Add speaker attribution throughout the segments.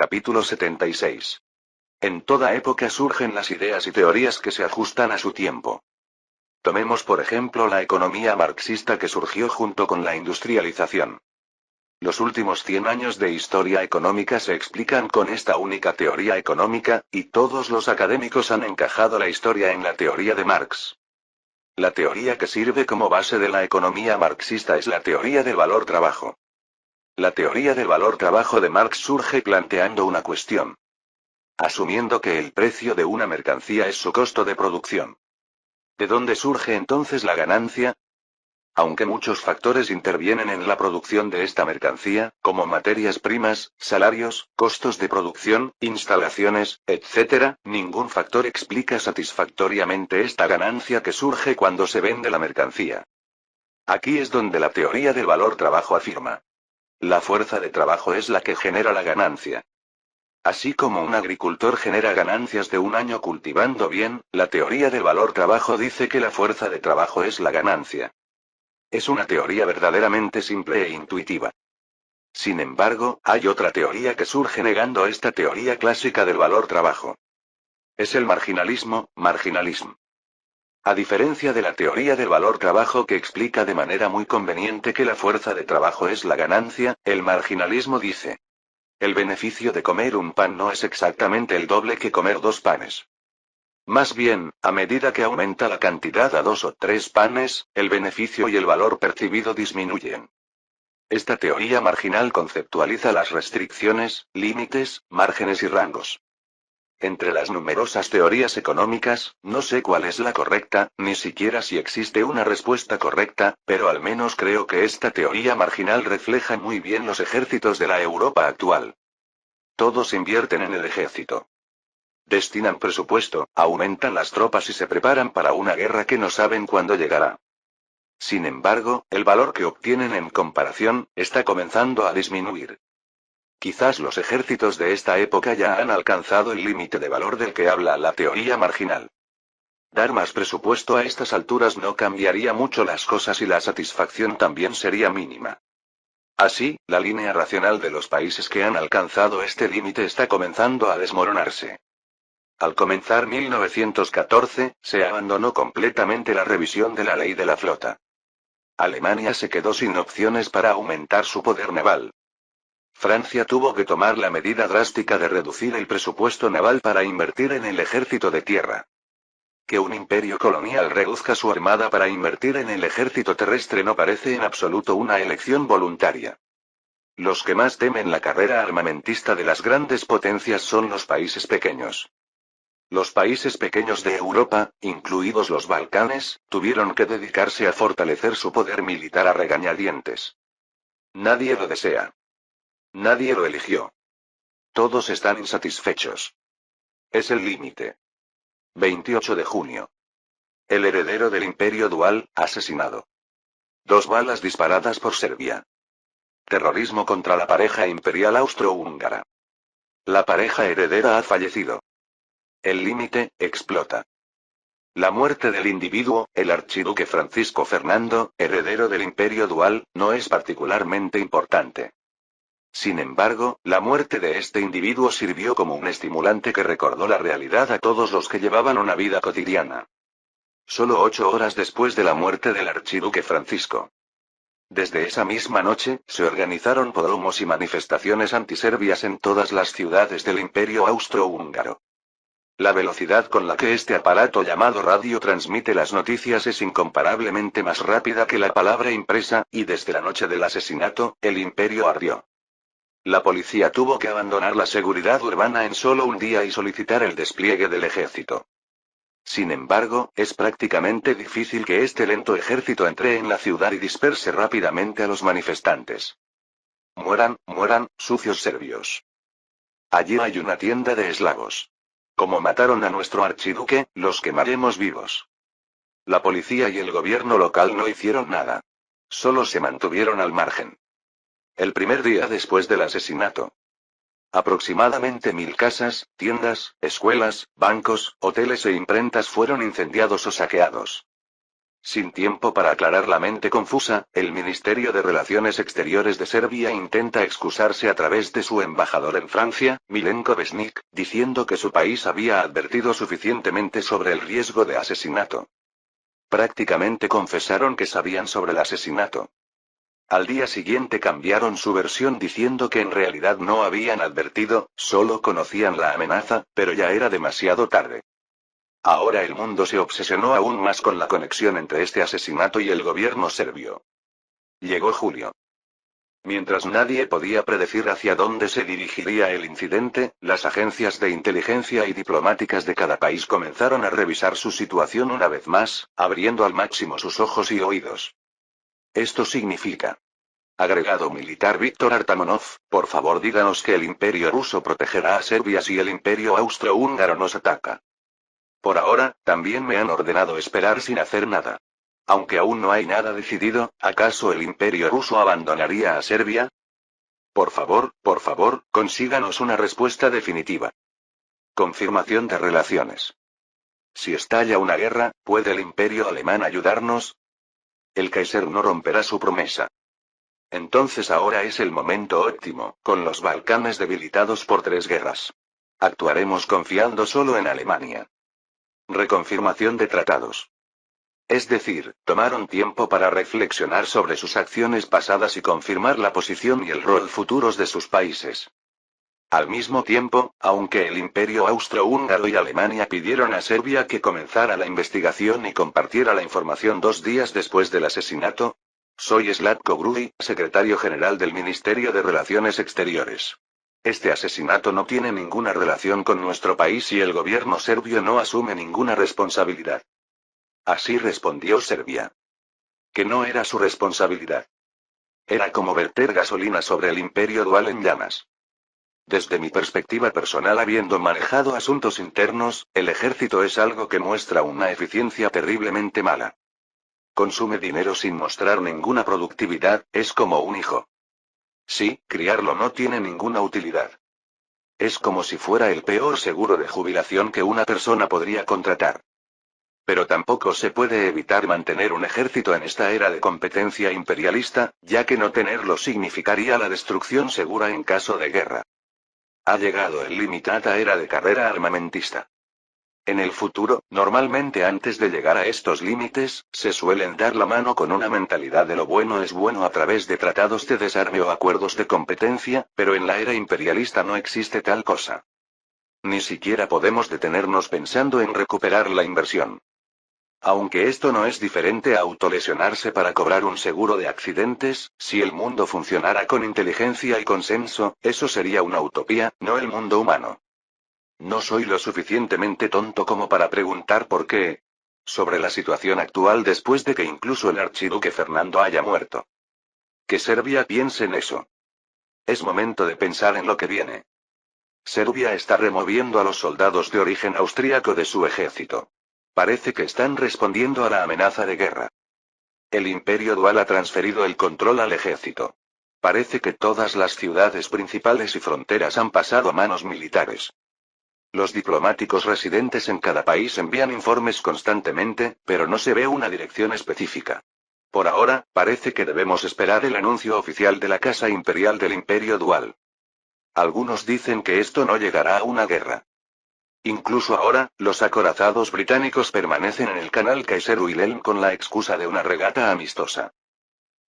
Speaker 1: Capítulo 76. En toda época surgen las ideas y teorías que se ajustan a su tiempo. Tomemos por ejemplo la economía marxista que surgió junto con la industrialización. Los últimos 100 años de historia económica se explican con esta única teoría económica, y todos los académicos han encajado la historia en la teoría de Marx. La teoría que sirve como base de la economía marxista es la teoría del valor-trabajo. La teoría del valor-trabajo de Marx surge planteando una cuestión. Asumiendo que el precio de una mercancía es su costo de producción. ¿De dónde surge entonces la ganancia? Aunque muchos factores intervienen en la producción de esta mercancía, como materias primas, salarios, costos de producción, instalaciones, etc., ningún factor explica satisfactoriamente esta ganancia que surge cuando se vende la mercancía. Aquí es donde la teoría del valor-trabajo afirma. La fuerza de trabajo es la que genera la ganancia. Así como un agricultor genera ganancias de un año cultivando bien, la teoría del valor-trabajo dice que la fuerza de trabajo es la ganancia. Es una teoría verdaderamente simple e intuitiva. Sin embargo, hay otra teoría que surge negando esta teoría clásica del valor-trabajo. Es el marginalismo. A diferencia de la teoría del valor-trabajo que explica de manera muy conveniente que la fuerza de trabajo es la ganancia, el marginalismo dice: el beneficio de comer un pan no es exactamente el doble que comer 2 panes. Más bien, a medida que aumenta la cantidad a 2 o 3 panes, el beneficio y el valor percibido disminuyen. Esta teoría marginal conceptualiza las restricciones, límites, márgenes y rangos. Entre las numerosas teorías económicas, no sé cuál es la correcta, ni siquiera si existe una respuesta correcta, pero al menos creo que esta teoría marginal refleja muy bien los ejércitos de la Europa actual. Todos invierten en el ejército. Destinan presupuesto, aumentan las tropas y se preparan para una guerra que no saben cuándo llegará. Sin embargo, el valor que obtienen en comparación, está comenzando a disminuir. Quizás los ejércitos de esta época ya han alcanzado el límite de valor del que habla la teoría marginal. Dar más presupuesto a estas alturas no cambiaría mucho las cosas y la satisfacción también sería mínima. Así, la línea racional de los países que han alcanzado este límite está comenzando a desmoronarse. Al comenzar 1914, se abandonó completamente la revisión de la ley de la flota. Alemania se quedó sin opciones para aumentar su poder naval. Francia tuvo que tomar la medida drástica de reducir el presupuesto naval para invertir en el ejército de tierra. Que un imperio colonial reduzca su armada para invertir en el ejército terrestre no parece en absoluto una elección voluntaria. Los que más temen la carrera armamentista de las grandes potencias son los países pequeños. Los países pequeños de Europa, incluidos los Balcanes, tuvieron que dedicarse a fortalecer su poder militar a regañadientes. Nadie lo desea. Nadie lo eligió. Todos están insatisfechos. Es el límite. 28 de junio. El heredero del imperio dual, asesinado. 2 balas disparadas por Serbia. Terrorismo contra la pareja imperial austrohúngara. La pareja heredera ha fallecido. El límite, explota. La muerte del individuo, el archiduque Francisco Fernando, heredero del imperio dual, no es particularmente importante. Sin embargo, la muerte de este individuo sirvió como un estimulante que recordó la realidad a todos los que llevaban una vida cotidiana. Solo 8 horas después de la muerte del archiduque Francisco. Desde esa misma noche, se organizaron pogromos y manifestaciones antiserbias en todas las ciudades del imperio austrohúngaro. La velocidad con la que este aparato llamado radio transmite las noticias es incomparablemente más rápida que la palabra impresa, y desde la noche del asesinato, el imperio ardió. La policía tuvo que abandonar la seguridad urbana en solo un día y solicitar el despliegue del ejército. Sin embargo, es prácticamente difícil que este lento ejército entre en la ciudad y disperse rápidamente a los manifestantes. Mueran, sucios serbios. Allí hay una tienda de eslavos. Como mataron a nuestro archiduque, los quemaremos vivos. La policía y el gobierno local no hicieron nada. Solo se mantuvieron al margen. El primer día después del asesinato. Aproximadamente 1000 casas, tiendas, escuelas, bancos, hoteles e imprentas fueron incendiados o saqueados. Sin tiempo para aclarar la mente confusa, el Ministerio de Relaciones Exteriores de Serbia intenta excusarse a través de su embajador en Francia, Milenko Vesnik, diciendo que su país había advertido suficientemente sobre el riesgo de asesinato. Prácticamente confesaron que sabían sobre el asesinato. Al día siguiente cambiaron su versión diciendo que en realidad no habían advertido, solo conocían la amenaza, pero ya era demasiado tarde. Ahora el mundo se obsesionó aún más con la conexión entre este asesinato y el gobierno serbio. Llegó julio. Mientras nadie podía predecir hacia dónde se dirigiría el incidente, las agencias de inteligencia y diplomáticas de cada país comenzaron a revisar su situación una vez más, abriendo al máximo sus ojos y oídos. Esto significa. Agregado militar Víctor Artamonov, por favor díganos que el Imperio ruso protegerá a Serbia si el Imperio austrohúngaro nos ataca. Por ahora, también me han ordenado esperar sin hacer nada. Aunque aún no hay nada decidido, ¿acaso el Imperio ruso abandonaría a Serbia? Por favor, consíganos una respuesta definitiva. Confirmación de relaciones. Si estalla una guerra, ¿puede el Imperio alemán ayudarnos? El Kaiser no romperá su promesa. Entonces ahora es el momento óptimo, con los Balcanes debilitados por 3 guerras. Actuaremos confiando solo en Alemania. Reconfirmación de tratados. Es decir, tomaron tiempo para reflexionar sobre sus acciones pasadas y confirmar la posición y el rol futuros de sus países. Al mismo tiempo, aunque el Imperio austrohúngaro y Alemania pidieron a Serbia que comenzara la investigación y compartiera la información 2 días después del asesinato, soy Zlatko Gruji, secretario general del Ministerio de Relaciones Exteriores. Este asesinato no tiene ninguna relación con nuestro país y el gobierno serbio no asume ninguna responsabilidad. Así respondió Serbia. Que no era su responsabilidad. Era como verter gasolina sobre el Imperio dual en llamas. Desde mi perspectiva personal, habiendo manejado asuntos internos, el ejército es algo que muestra una eficiencia terriblemente mala. Consume dinero sin mostrar ninguna productividad, es como un hijo. Sí, criarlo no tiene ninguna utilidad. Es como si fuera el peor seguro de jubilación que una persona podría contratar. Pero tampoco se puede evitar mantener un ejército en esta era de competencia imperialista, ya que no tenerlo significaría la destrucción segura en caso de guerra. Ha llegado el limitada era de carrera armamentista. En el futuro, normalmente antes de llegar a estos límites, se suelen dar la mano con una mentalidad de lo bueno es bueno a través de tratados de desarme o acuerdos de competencia, pero en la era imperialista no existe tal cosa. Ni siquiera podemos detenernos pensando en recuperar la inversión. Aunque esto no es diferente a autolesionarse para cobrar un seguro de accidentes, si el mundo funcionara con inteligencia y consenso, eso sería una utopía, no el mundo humano. No soy lo suficientemente tonto como para preguntar por qué. Sobre la situación actual después de que incluso el archiduque Fernando haya muerto. Que Serbia piense en eso. Es momento de pensar en lo que viene. Serbia está removiendo a los soldados de origen austríaco de su ejército. Parece que están respondiendo a la amenaza de guerra. El Imperio dual ha transferido el control al ejército. Parece que todas las ciudades principales y fronteras han pasado a manos militares. Los diplomáticos residentes en cada país envían informes constantemente, pero no se ve una dirección específica. Por ahora, parece que debemos esperar el anuncio oficial de la Casa Imperial del Imperio Dual. Algunos dicen que esto no llegará a una guerra. Incluso ahora, los acorazados británicos permanecen en el canal Kaiser Wilhelm con la excusa de una regata amistosa.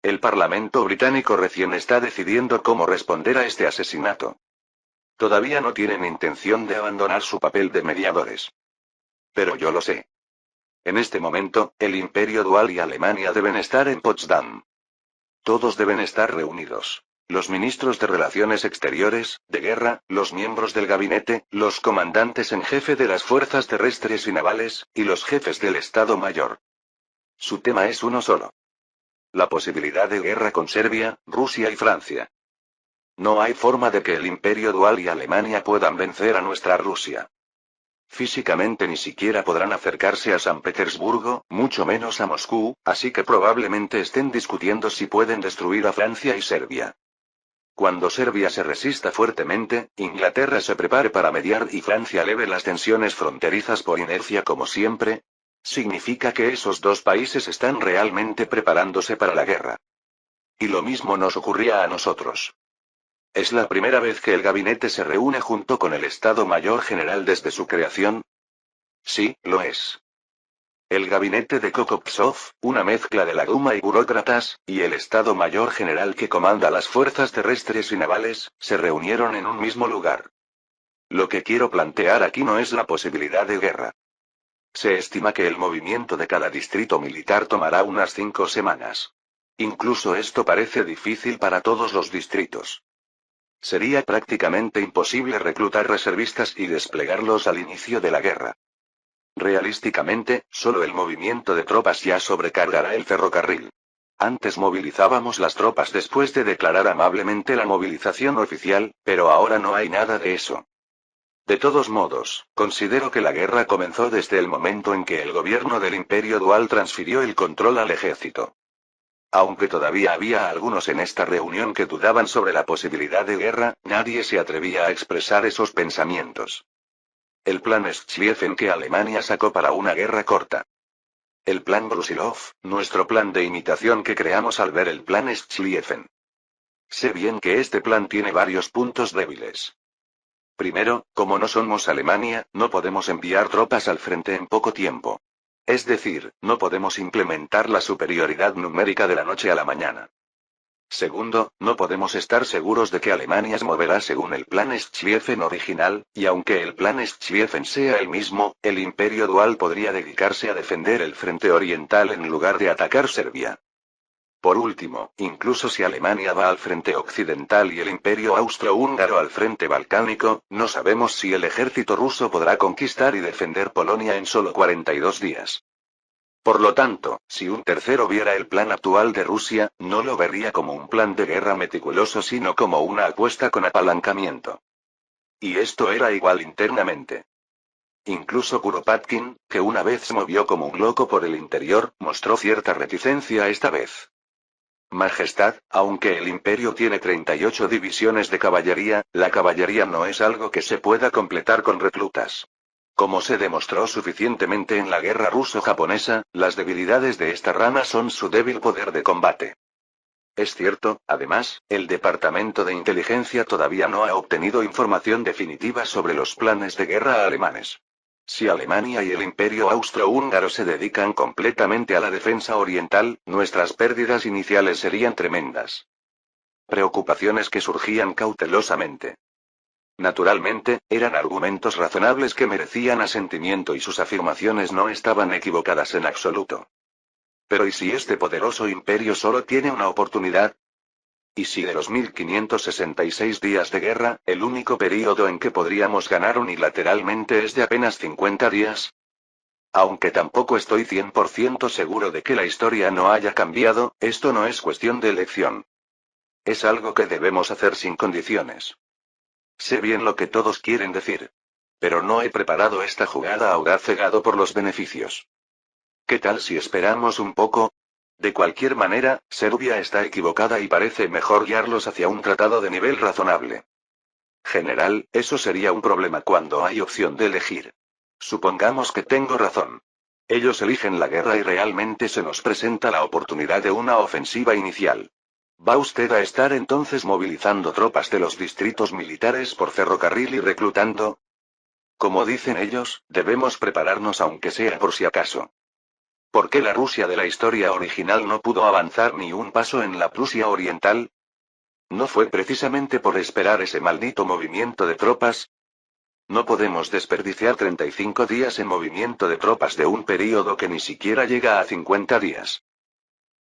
Speaker 1: El Parlamento británico recién está decidiendo cómo responder a este asesinato. Todavía no tienen intención de abandonar su papel de mediadores. Pero yo lo sé. En este momento, el Imperio Dual y Alemania deben estar en Potsdam. Todos deben estar reunidos. Los ministros de Relaciones Exteriores, de Guerra, los miembros del gabinete, los comandantes en jefe de las fuerzas terrestres y navales, y los jefes del Estado Mayor. Su tema es uno solo. La posibilidad de guerra con Serbia, Rusia y Francia. No hay forma de que el Imperio Dual y Alemania puedan vencer a nuestra Rusia. Físicamente ni siquiera podrán acercarse a San Petersburgo, mucho menos a Moscú, así que probablemente estén discutiendo si pueden destruir a Francia y Serbia. Cuando Serbia se resista fuertemente, Inglaterra se prepare para mediar y Francia eleve las tensiones fronterizas por inercia como siempre. Significa que esos dos países están realmente preparándose para la guerra. Y lo mismo nos ocurría a nosotros. ¿Es la primera vez que el gabinete se reúne junto con el Estado Mayor General desde su creación? Sí, lo es. El gabinete de Kokopsov, una mezcla de la Duma y burócratas, y el Estado Mayor General que comanda las fuerzas terrestres y navales, se reunieron en un mismo lugar. Lo que quiero plantear aquí no es la posibilidad de guerra. Se estima que el movimiento de cada distrito militar tomará unas 5 semanas. Incluso esto parece difícil para todos los distritos. Sería prácticamente imposible reclutar reservistas y desplegarlos al inicio de la guerra. Realísticamente, solo el movimiento de tropas ya sobrecargará el ferrocarril. Antes movilizábamos las tropas después de declarar amablemente la movilización oficial, pero ahora no hay nada de eso. De todos modos, considero que la guerra comenzó desde el momento en que el gobierno del Imperio Dual transfirió el control al ejército. Aunque todavía había algunos en esta reunión que dudaban sobre la posibilidad de guerra, nadie se atrevía a expresar esos pensamientos. El plan Schlieffen que Alemania sacó para una guerra corta. El plan Brusilov, nuestro plan de imitación que creamos al ver el plan Schlieffen. Sé bien que este plan tiene varios puntos débiles. Primero, como no somos Alemania, no podemos enviar tropas al frente en poco tiempo. Es decir, no podemos implementar la superioridad numérica de la noche a la mañana. Segundo, no podemos estar seguros de que Alemania se moverá según el plan Schlieffen original, y aunque el plan Schlieffen sea el mismo, el Imperio Dual podría dedicarse a defender el frente oriental en lugar de atacar Serbia. Por último, incluso si Alemania va al frente occidental y el Imperio Austrohúngaro al frente balcánico, no sabemos si el ejército ruso podrá conquistar y defender Polonia en solo 42 días. Por lo tanto, si un tercero viera el plan actual de Rusia, no lo vería como un plan de guerra meticuloso sino como una apuesta con apalancamiento. Y esto era igual internamente. Incluso Kuropatkin, que una vez se movió como un loco por el interior, mostró cierta reticencia esta vez. Majestad, aunque el imperio tiene 38 divisiones de caballería, la caballería no es algo que se pueda completar con reclutas. Como se demostró suficientemente en la guerra ruso-japonesa, las debilidades de esta rama son su débil poder de combate. Es cierto, además, el Departamento de Inteligencia todavía no ha obtenido información definitiva sobre los planes de guerra alemanes. Si Alemania y el Imperio Austrohúngaro se dedican completamente a la defensa oriental, nuestras pérdidas iniciales serían tremendas. Preocupaciones que surgían cautelosamente. Naturalmente, eran argumentos razonables que merecían asentimiento y sus afirmaciones no estaban equivocadas en absoluto. Pero ¿y si este poderoso imperio solo tiene una oportunidad? ¿Y si de los 1566 días de guerra, el único período en que podríamos ganar unilateralmente es de apenas 50 días? Aunque tampoco estoy 100% seguro de que la historia no haya cambiado, esto no es cuestión de elección. Es algo que debemos hacer sin condiciones. Sé bien lo que todos quieren decir. Pero no he preparado esta jugada audaz cegado por los beneficios. ¿Qué tal si esperamos un poco? De cualquier manera, Serbia está equivocada y parece mejor guiarlos hacia un tratado de nivel razonable. General, eso sería un problema cuando hay opción de elegir. Supongamos que tengo razón. Ellos eligen la guerra y realmente se nos presenta la oportunidad de una ofensiva inicial. ¿Va usted a estar entonces movilizando tropas de los distritos militares por ferrocarril y reclutando? Como dicen ellos, debemos prepararnos aunque sea por si acaso. ¿Por qué la Rusia de la historia original no pudo avanzar ni un paso en la Prusia Oriental? ¿No fue precisamente por esperar ese maldito movimiento de tropas? No podemos desperdiciar 35 días en movimiento de tropas de un período que ni siquiera llega a 50 días.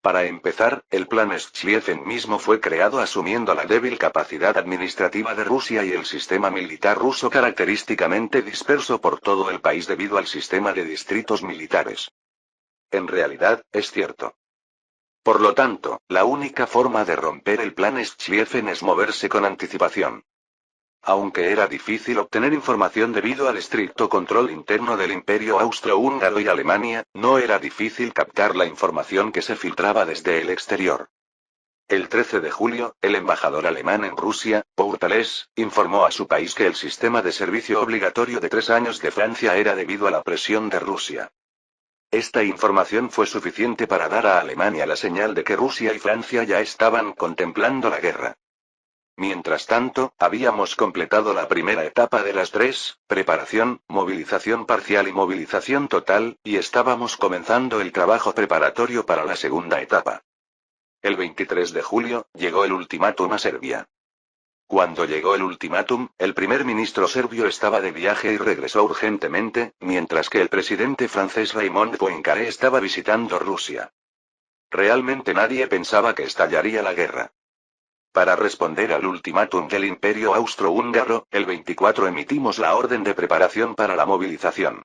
Speaker 1: Para empezar, el plan Schlieffen mismo fue creado asumiendo la débil capacidad administrativa de Rusia y el sistema militar ruso característicamente disperso por todo el país debido al sistema de distritos militares. En realidad, es cierto. Por lo tanto, la única forma de romper el plan Schlieffen es moverse con anticipación. Aunque era difícil obtener información debido al estricto control interno del Imperio Austrohúngaro y Alemania, no era difícil captar la información que se filtraba desde el exterior. El 13 de julio, el embajador alemán en Rusia, Pourtales, informó a su país que el sistema de servicio obligatorio de 3 años de Francia era debido a la presión de Rusia. Esta información fue suficiente para dar a Alemania la señal de que Rusia y Francia ya estaban contemplando la guerra. Mientras tanto, habíamos completado la primera etapa de las tres: preparación, movilización parcial y movilización total, y estábamos comenzando el trabajo preparatorio para la segunda etapa. El 23 de julio, llegó el ultimátum a Serbia. Cuando llegó el ultimátum, el primer ministro serbio estaba de viaje y regresó urgentemente, mientras que el presidente francés Raymond Poincaré estaba visitando Rusia. Realmente nadie pensaba que estallaría la guerra. Para responder al ultimátum del Imperio Austrohúngaro, el 24 emitimos la orden de preparación para la movilización.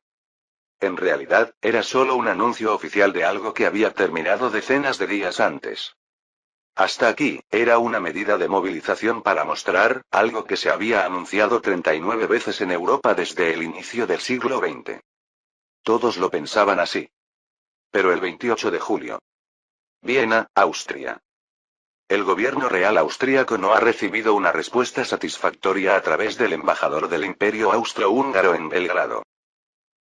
Speaker 1: En realidad, era solo un anuncio oficial de algo que había terminado decenas de días antes. Hasta aquí, era una medida de movilización para mostrar algo que se había anunciado 39 veces en Europa desde el inicio del siglo XX. Todos lo pensaban así. Pero el 28 de julio. Viena, Austria. El gobierno real austríaco no ha recibido una respuesta satisfactoria a través del embajador del Imperio Austrohúngaro en Belgrado.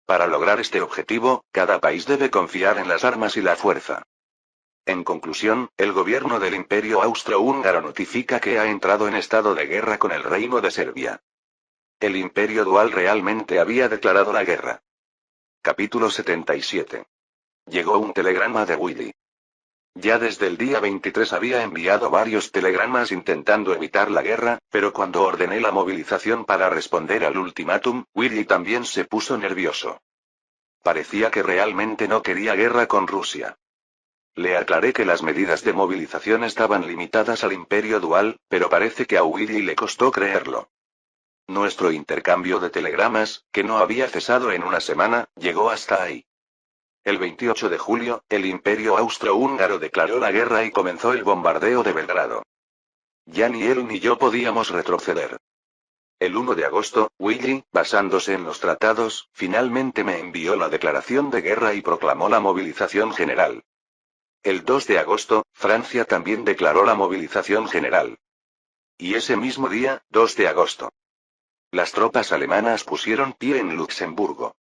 Speaker 1: Para lograr este objetivo, cada país debe confiar en las armas y la fuerza. En conclusión, el gobierno del Imperio Austrohúngaro notifica que ha entrado en estado de guerra con el Reino de Serbia. El Imperio Dual realmente había declarado la guerra. Capítulo 77. Llegó un telegrama de Willy. Ya desde el día 23 había enviado varios telegramas intentando evitar la guerra, pero cuando ordené la movilización para responder al ultimátum, Willy también se puso nervioso. Parecía que realmente no quería guerra con Rusia. Le aclaré que las medidas de movilización estaban limitadas al Imperio Dual, pero parece que a Willy le costó creerlo. Nuestro intercambio de telegramas, que no había cesado en una semana, llegó hasta ahí. El 28 de julio, el Imperio Austrohúngaro declaró la guerra y comenzó el bombardeo de Belgrado. Ya ni él ni yo podíamos retroceder. El 1 de agosto, Willy, basándose en los tratados, finalmente me envió la declaración de guerra y proclamó la movilización general. El 2 de agosto, Francia también declaró la movilización general. Y ese mismo día, 2 de agosto, las tropas alemanas pusieron pie en Luxemburgo.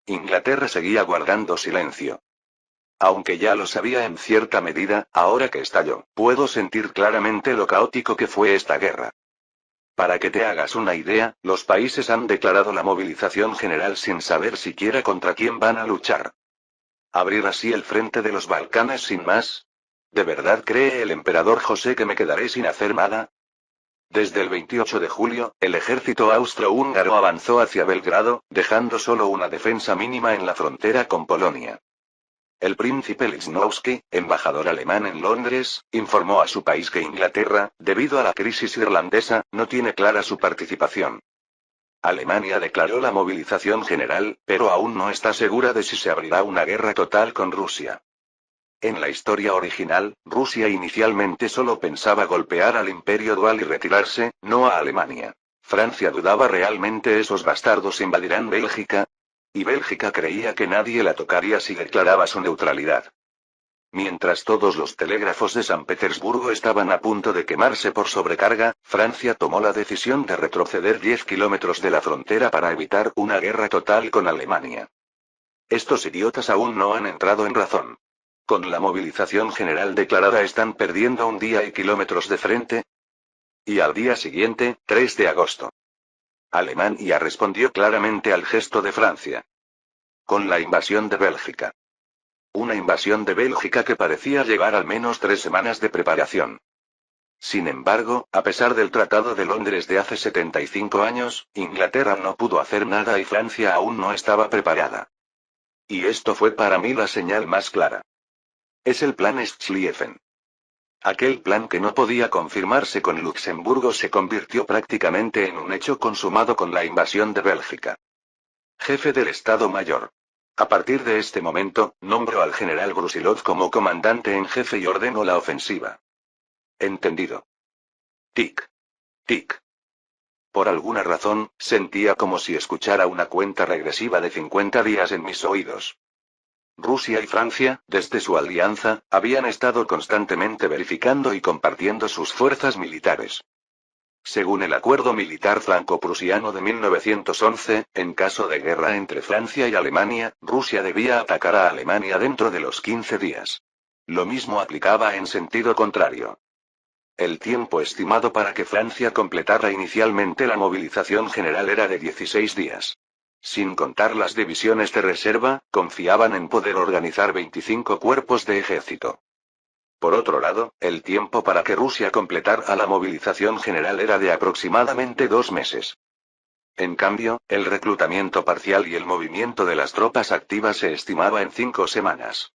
Speaker 1: Inglaterra seguía guardando silencio. Aunque ya lo sabía en cierta medida, ahora que estalló, puedo sentir claramente lo caótico que fue esta guerra. Para que te hagas una idea, los países han declarado la movilización general sin saber siquiera contra quién van a luchar. ¿Abrir así el frente de los Balcanes sin más? ¿De verdad cree el emperador José que me quedaré sin hacer nada? Desde el 28 de julio, el ejército austrohúngaro avanzó hacia Belgrado, dejando solo una defensa mínima en la frontera con Polonia. El príncipe Lichnowsky, embajador alemán en Londres, informó a su país que Inglaterra, debido a la crisis irlandesa, no tiene clara su participación. Alemania declaró la movilización general, pero aún no está segura de si se abrirá una guerra total con Rusia. En la historia original, Rusia inicialmente solo pensaba golpear al Imperio Dual y retirarse, no a Alemania. Francia dudaba realmente esos bastardos invadirán Bélgica. Y Bélgica creía que nadie la tocaría si declaraba su neutralidad. Mientras todos los telégrafos de San Petersburgo estaban a punto de quemarse por sobrecarga, Francia tomó la decisión de retroceder 10 kilómetros de la frontera para evitar una guerra total con Alemania. Estos idiotas aún no han entrado en razón. Con la movilización general declarada están perdiendo un día y kilómetros de frente. Y al día siguiente, 3 de agosto. Alemania respondió claramente al gesto de Francia. Con la invasión de Bélgica. Una invasión de Bélgica que parecía llevar al menos 3 semanas de preparación. Sin embargo, a pesar del Tratado de Londres de hace 75 años, Inglaterra no pudo hacer nada y Francia aún no estaba preparada. Y esto fue para mí la señal más clara. Es el plan Schlieffen. Aquel plan que no podía confirmarse con Luxemburgo se convirtió prácticamente en un hecho consumado con la invasión de Bélgica. Jefe del Estado Mayor. A partir de este momento, nombró al general Brusilov como comandante en jefe y ordenó la ofensiva. Entendido. Tic. Tic. Por alguna razón, sentía como si escuchara una cuenta regresiva de 50 días en mis oídos. Rusia y Francia, desde su alianza, habían estado constantemente verificando y compartiendo sus fuerzas militares. Según el acuerdo militar franco-prusiano de 1911, en caso de guerra entre Francia y Alemania, Rusia debía atacar a Alemania dentro de los 15 días. Lo mismo aplicaba en sentido contrario. El tiempo estimado para que Francia completara inicialmente la movilización general era de 16 días. Sin contar las divisiones de reserva, confiaban en poder organizar 25 cuerpos de ejército. Por otro lado, el tiempo para que Rusia completara la movilización general era de aproximadamente 2 meses. En cambio, el reclutamiento parcial y el movimiento de las tropas activas se estimaba en 5 semanas.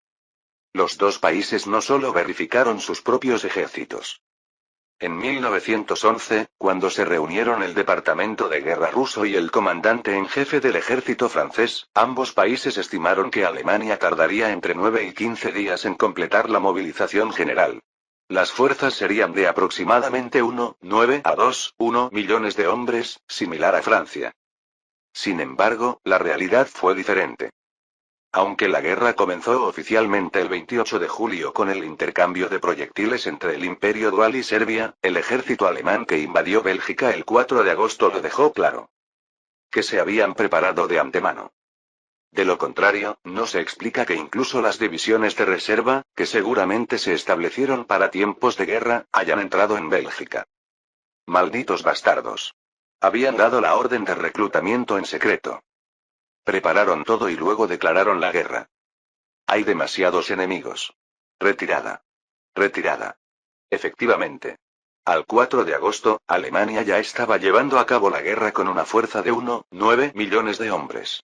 Speaker 1: Los dos países no solo verificaron sus propios ejércitos. En 1911, cuando se reunieron el Departamento de Guerra ruso y el comandante en jefe del ejército francés, ambos países estimaron que Alemania tardaría entre 9 y 15 días en completar la movilización general. Las fuerzas serían de aproximadamente 1,9 a 2,1 millones de hombres, similar a Francia. Sin embargo, la realidad fue diferente. Aunque la guerra comenzó oficialmente el 28 de julio con el intercambio de proyectiles entre el Imperio Dual y Serbia, el ejército alemán que invadió Bélgica el 4 de agosto lo dejó claro. Que se habían preparado de antemano. De lo contrario, no se explica que incluso las divisiones de reserva, que seguramente se establecieron para tiempos de guerra, hayan entrado en Bélgica. Malditos bastardos. Habían dado la orden de reclutamiento en secreto. Prepararon todo y luego declararon la guerra. Hay demasiados enemigos. Retirada. Retirada. Efectivamente. Al 4 de agosto, Alemania ya estaba llevando a cabo la guerra con una fuerza de 1,9 millones de hombres.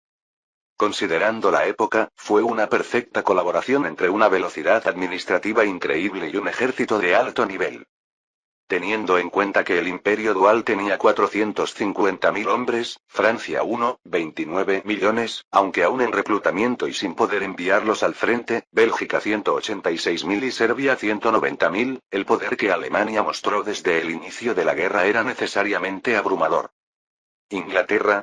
Speaker 1: Considerando la época, fue una perfecta colaboración entre una velocidad administrativa increíble y un ejército de alto nivel. Teniendo en cuenta que el Imperio Dual tenía 450.000 hombres, Francia 1,29 millones, aunque aún en reclutamiento y sin poder enviarlos al frente, Bélgica 186.000 y Serbia 190.000, el poder que Alemania mostró desde el inicio de la guerra era necesariamente abrumador. Inglaterra.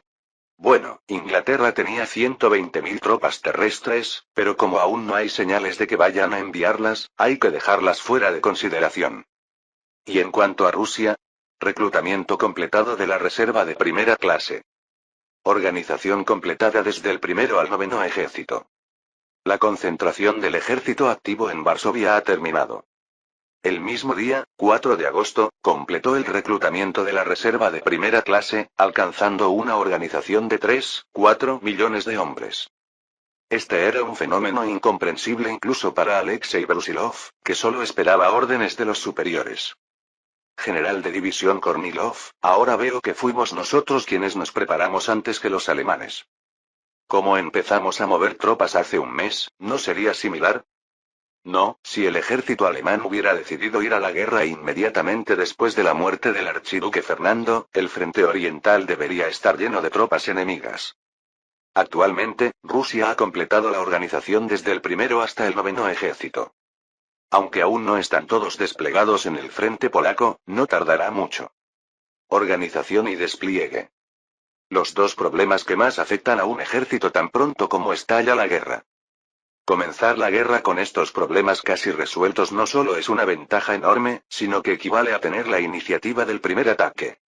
Speaker 1: Bueno, Inglaterra tenía 120.000 tropas terrestres, pero como aún no hay señales de que vayan a enviarlas, hay que dejarlas fuera de consideración. Y en cuanto a Rusia, reclutamiento completado de la reserva de primera clase. Organización completada desde el 1º al 9º ejército. La concentración del ejército activo en Varsovia ha terminado. El mismo día, 4 de agosto, completó el reclutamiento de la reserva de primera clase, alcanzando una organización de 3,4 millones de hombres. Este era un fenómeno incomprensible incluso para Alexei Brusilov, que solo esperaba órdenes de los superiores. General de división Kornilov, ahora veo que fuimos nosotros quienes nos preparamos antes que los alemanes. ¿Cómo empezamos a mover tropas hace un mes, no sería similar? No, si el ejército alemán hubiera decidido ir a la guerra inmediatamente después de la muerte del archiduque Fernando, el frente oriental debería estar lleno de tropas enemigas. Actualmente, Rusia ha completado la organización desde el 1º hasta el 9º ejército. Aunque aún no están todos desplegados en el frente polaco, no tardará mucho. Organización y despliegue. Los dos problemas que más afectan a un ejército tan pronto como estalla la guerra. Comenzar la guerra con estos problemas casi resueltos no solo es una ventaja enorme, sino que equivale a tener la iniciativa del primer ataque.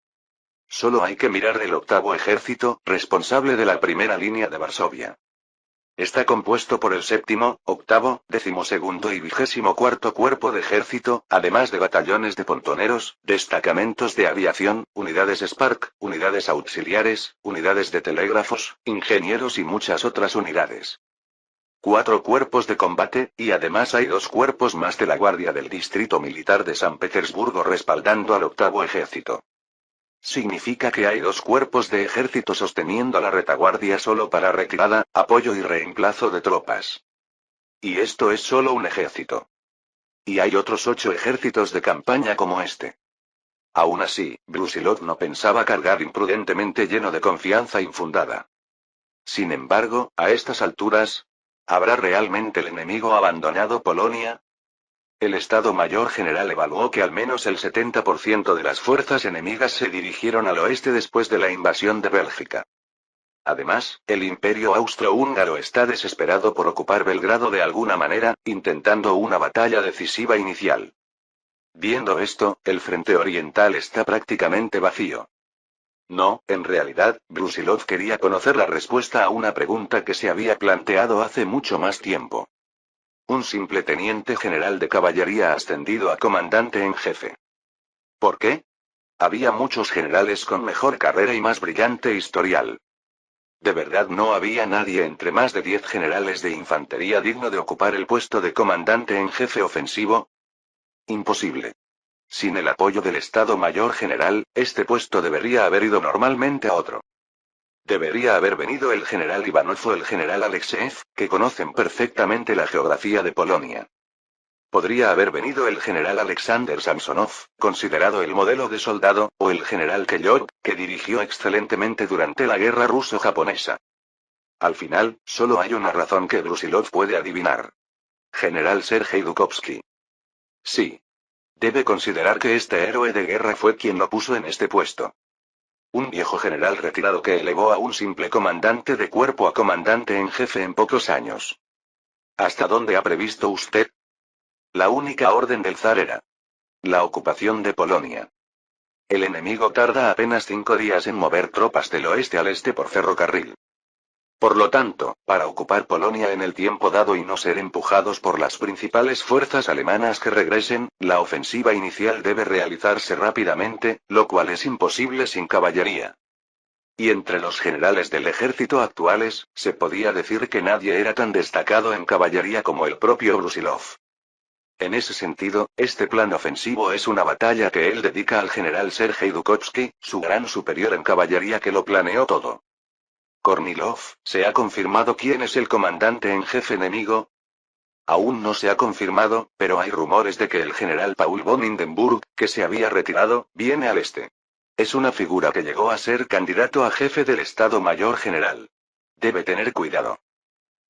Speaker 1: Solo hay que mirar el 8º ejército, responsable de la primera línea de Varsovia. Está compuesto por el 7º, 8º, 12º y 24º cuerpo de ejército, además de batallones de pontoneros, destacamentos de aviación, unidades Spark, unidades auxiliares, unidades de telégrafos, ingenieros y muchas otras unidades. 4 cuerpos de combate, y además hay 2 cuerpos más de la Guardia del Distrito Militar de San Petersburgo respaldando al 8º ejército. Significa que hay 2 cuerpos de ejército sosteniendo la retaguardia solo para retirada, apoyo y reemplazo de tropas. Y esto es solo un ejército. Y hay otros 8 ejércitos de campaña como este. Aún así, Brusilov no pensaba cargar imprudentemente lleno de confianza infundada. Sin embargo, a estas alturas, ¿habrá realmente el enemigo abandonado Polonia? El Estado Mayor General evaluó que al menos el 70% de las fuerzas enemigas se dirigieron al oeste después de la invasión de Bélgica. Además, el Imperio Austrohúngaro está desesperado por ocupar Belgrado de alguna manera, intentando una batalla decisiva inicial. Viendo esto, el frente oriental está prácticamente vacío. No, en realidad, Brusilov quería conocer la respuesta a una pregunta que se había planteado hace mucho más tiempo. Un simple teniente general de caballería ascendido a comandante en jefe. ¿Por qué? Había muchos generales con mejor carrera y más brillante historial. ¿De verdad no había nadie entre más de 10 generales de infantería digno de ocupar el puesto de comandante en jefe ofensivo? Imposible. Sin el apoyo del Estado Mayor General, este puesto debería haber ido normalmente a otro. Debería haber venido el general Ivanov o el general Alexeev, que conocen perfectamente la geografía de Polonia. Podría haber venido el general Alexander Samsonov, considerado el modelo de soldado, o el general Kellogg, que dirigió excelentemente durante la guerra ruso-japonesa. Al final, solo hay una razón que Brusilov puede adivinar. General Sergei Dukovsky. Sí. Debe considerar que este héroe de guerra fue quien lo puso en este puesto. Un viejo general retirado que elevó a un simple comandante de cuerpo a comandante en jefe en pocos años. ¿Hasta dónde ha previsto usted? La única orden del zar era la ocupación de Polonia. El enemigo tarda apenas 5 días en mover tropas del oeste al este por ferrocarril. Por lo tanto, para ocupar Polonia en el tiempo dado y no ser empujados por las principales fuerzas alemanas que regresen, la ofensiva inicial debe realizarse rápidamente, lo cual es imposible sin caballería. Y entre los generales del ejército actuales, se podía decir que nadie era tan destacado en caballería como el propio Brusilov. En ese sentido, este plan ofensivo es una batalla que él dedica al general Sergei Dukovsky, su gran superior en caballería que lo planeó todo. Kornilov, ¿se ha confirmado quién es el comandante en jefe enemigo? Aún no se ha confirmado, pero hay rumores de que el general Paul von Hindenburg, que se había retirado, viene al este. Es una figura que llegó a ser candidato a jefe del Estado Mayor General. Debe tener cuidado.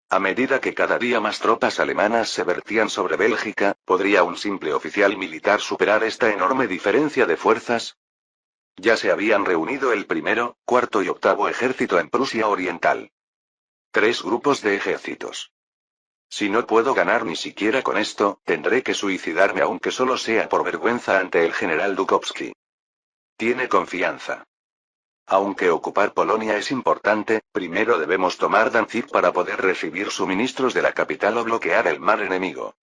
Speaker 1: A medida que cada día más tropas alemanas se vertían sobre Bélgica, ¿podría un simple oficial militar superar esta enorme diferencia de fuerzas? Ya se habían reunido el primero, cuarto y octavo ejército en Prusia Oriental. 3 grupos de ejércitos. Si no puedo ganar ni siquiera con esto, tendré que suicidarme aunque solo sea por vergüenza ante el general Dukovsky. Tiene confianza. Aunque ocupar Polonia es importante, primero debemos tomar Danzig para poder recibir suministros de la capital o bloquear el mar enemigo.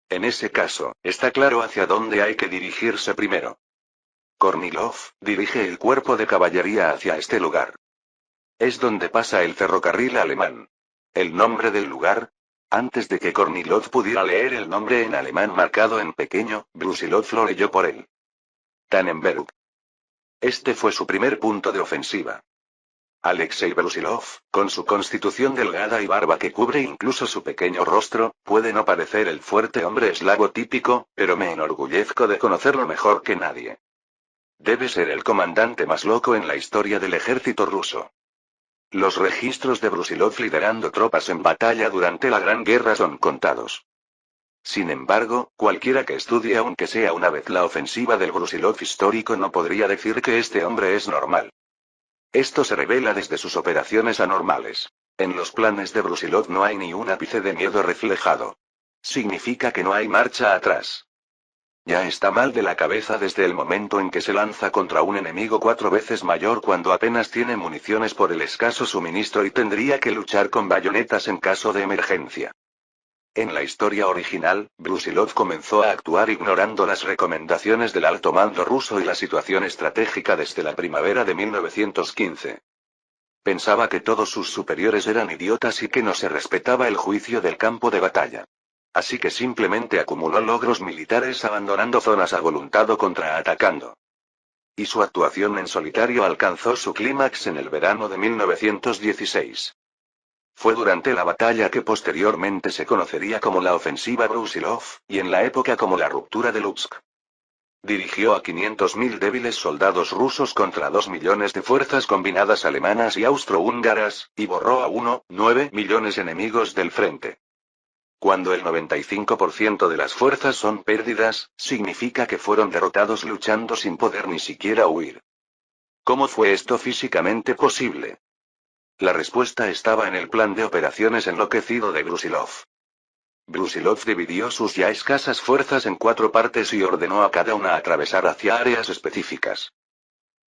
Speaker 1: En ese caso, está claro hacia dónde hay que dirigirse primero. Kornilov, dirige el cuerpo de caballería hacia este lugar. Es donde pasa el ferrocarril alemán. ¿El nombre del lugar? Antes de que Kornilov pudiera leer el nombre en alemán marcado en pequeño, Brusilov lo leyó por él. Tannenberg. Este fue su primer punto de ofensiva. Alexei Brusilov, con su constitución delgada y barba que cubre incluso su pequeño rostro, puede no parecer el fuerte hombre eslavo típico, pero me enorgullezco de conocerlo mejor que nadie. Debe ser el comandante más loco en la historia del ejército ruso. Los registros de Brusilov liderando tropas en batalla durante la Gran Guerra son contados. Sin embargo, cualquiera que estudie aunque sea una vez la ofensiva del Brusilov histórico no podría decir que este hombre es normal. Esto se revela desde sus operaciones anormales. En los planes de Brusilov no hay ni un ápice de miedo reflejado. Significa que no hay marcha atrás. Ya está mal de la cabeza desde el momento en que se lanza contra un enemigo 4 veces mayor cuando apenas tiene municiones por el escaso suministro y tendría que luchar con bayonetas en caso de emergencia. En la historia original, Brusilov comenzó a actuar ignorando las recomendaciones del alto mando ruso y la situación estratégica desde la primavera de 1915. Pensaba que todos sus superiores eran idiotas y que no se respetaba el juicio del campo de batalla. Así que simplemente acumuló logros militares abandonando zonas a voluntad o contraatacando. Y su actuación en solitario alcanzó su clímax en el verano de 1916. Fue durante la batalla que posteriormente se conocería como la ofensiva Brusilov, y en la época como la ruptura de Lutsk. Dirigió a 500.000 débiles soldados rusos contra 2 millones de fuerzas combinadas alemanas y austrohúngaras, y borró a 1,9 millones enemigos del frente. Cuando el 95% de las fuerzas son pérdidas, significa que fueron derrotados luchando sin poder ni siquiera huir. ¿Cómo fue esto físicamente posible? La respuesta estaba en el plan de operaciones enloquecido de Brusilov. Brusilov dividió sus ya escasas fuerzas en 4 partes y ordenó a cada una atravesar hacia áreas específicas.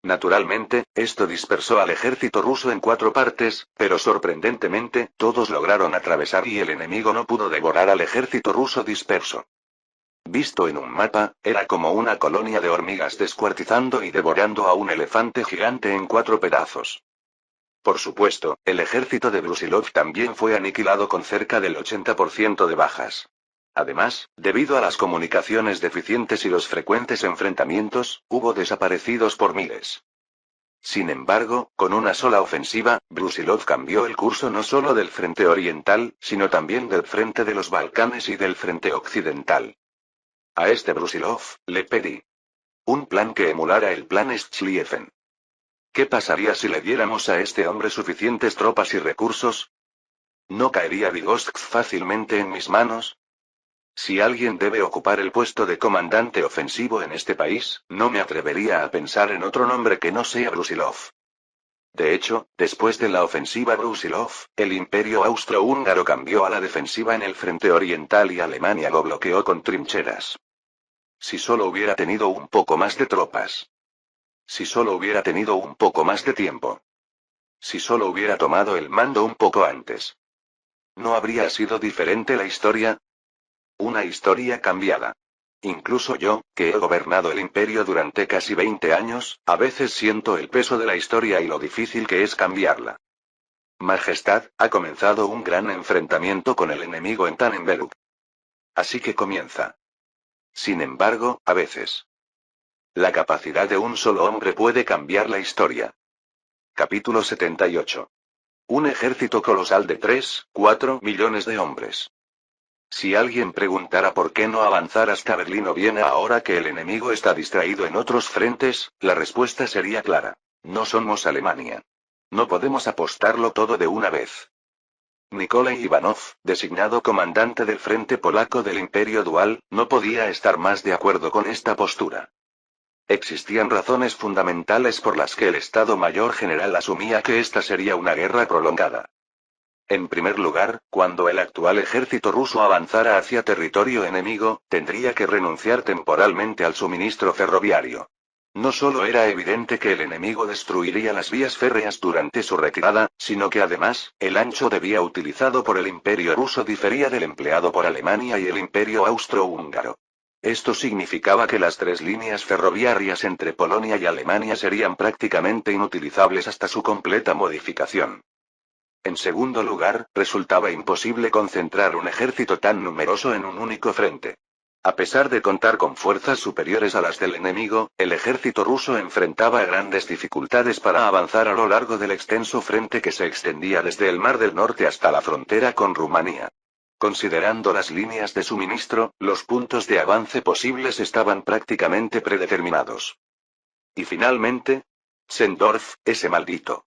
Speaker 1: Naturalmente, esto dispersó al ejército ruso en 4 partes, pero sorprendentemente, todos lograron atravesar y el enemigo no pudo devorar al ejército ruso disperso. Visto en un mapa, era como una colonia de hormigas descuartizando y devorando a un elefante gigante en 4 pedazos. Por supuesto, el ejército de Brusilov también fue aniquilado con cerca del 80% de bajas. Además, debido a las comunicaciones deficientes y los frecuentes enfrentamientos, hubo desaparecidos por miles. Sin embargo, con una sola ofensiva, Brusilov cambió el curso no solo del frente oriental, sino también del frente de los Balcanes y del frente occidental. A este Brusilov, le pedí un plan que emulara el plan Schlieffen. ¿Qué pasaría si le diéramos a este hombre suficientes tropas y recursos? ¿No caería Vigotsk fácilmente en mis manos? Si alguien debe ocupar el puesto de comandante ofensivo en este país, no me atrevería a pensar en otro nombre que no sea Brusilov. De hecho, después de la ofensiva Brusilov, el imperio austrohúngaro cambió a la defensiva en el frente oriental y Alemania lo bloqueó con trincheras. Si solo hubiera tenido un poco más de tropas. Si solo hubiera tenido un poco más de tiempo. Si solo hubiera tomado el mando un poco antes. ¿No habría sido diferente la historia? Una historia cambiada. Incluso yo, que he gobernado el imperio durante casi 20 años, a veces siento el peso de la historia y lo difícil que es cambiarla. Majestad, ha comenzado un gran enfrentamiento con el enemigo en Tannenberg. Así que comienza. Sin embargo, a veces. La capacidad de un solo hombre puede cambiar la historia. Capítulo 78. Un ejército colosal de 3-4 millones de hombres. Si alguien preguntara por qué no avanzar hasta Berlín o Viena ahora que el enemigo está distraído en otros frentes, la respuesta sería clara. No somos Alemania. No podemos apostarlo todo de una vez. Nikolai Ivanov, designado comandante del frente polaco del Imperio Dual, no podía estar más de acuerdo con esta postura. Existían razones fundamentales por las que el Estado Mayor General asumía que esta sería una guerra prolongada. En primer lugar, cuando el actual ejército ruso avanzara hacia territorio enemigo, tendría que renunciar temporalmente al suministro ferroviario. No solo era evidente que el enemigo destruiría las vías férreas durante su retirada, sino que además, el ancho de vía utilizado por el imperio ruso difería del empleado por Alemania y el imperio austrohúngaro. Esto significaba que las 3 líneas ferroviarias entre Polonia y Alemania serían prácticamente inutilizables hasta su completa modificación. En segundo lugar, resultaba imposible concentrar un ejército tan numeroso en un único frente. A pesar de contar con fuerzas superiores a las del enemigo, el ejército ruso enfrentaba grandes dificultades para avanzar a lo largo del extenso frente que se extendía desde el Mar del Norte hasta la frontera con Rumanía. Considerando las líneas de suministro, los puntos de avance posibles estaban prácticamente predeterminados. Y finalmente, Sendorf, ese maldito.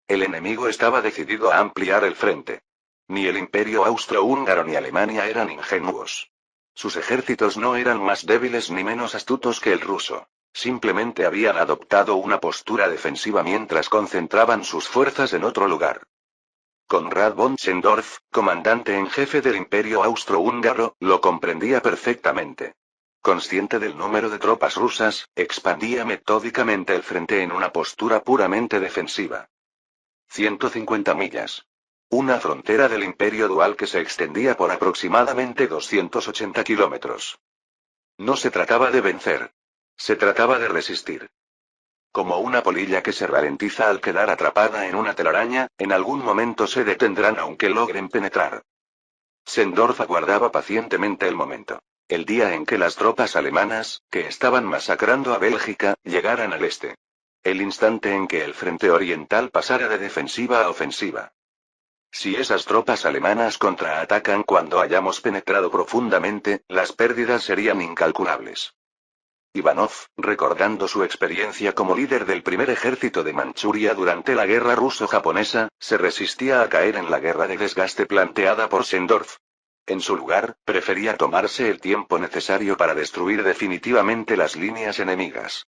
Speaker 1: El enemigo estaba decidido a ampliar el frente. Ni el imperio austrohúngaro ni Alemania eran ingenuos. Sus ejércitos no eran más débiles ni menos astutos que el ruso. Simplemente habían adoptado una postura defensiva mientras concentraban sus fuerzas en otro lugar. Konrad von Sendorf, comandante en jefe del imperio austrohúngaro, lo comprendía perfectamente. Consciente del número de tropas rusas, expandía metódicamente el frente en una postura puramente defensiva. 150 millas. Una frontera del imperio dual que se extendía por aproximadamente 280 kilómetros. No se trataba de vencer. Se trataba de resistir. Como una polilla que se ralentiza al quedar atrapada en una telaraña, en algún momento se detendrán aunque logren penetrar. Sendorf aguardaba pacientemente el momento. El día en que las tropas alemanas, que estaban masacrando a Bélgica, llegaran al este. El instante en que el frente oriental pasara de defensiva a ofensiva. Si esas tropas alemanas contraatacan cuando hayamos penetrado profundamente, las pérdidas serían incalculables. Ivanov, recordando su experiencia como líder del primer ejército de Manchuria durante la guerra ruso-japonesa, se resistía a caer en la guerra de desgaste planteada por Sendorf. En su lugar, prefería tomarse el tiempo necesario para destruir definitivamente las líneas enemigas.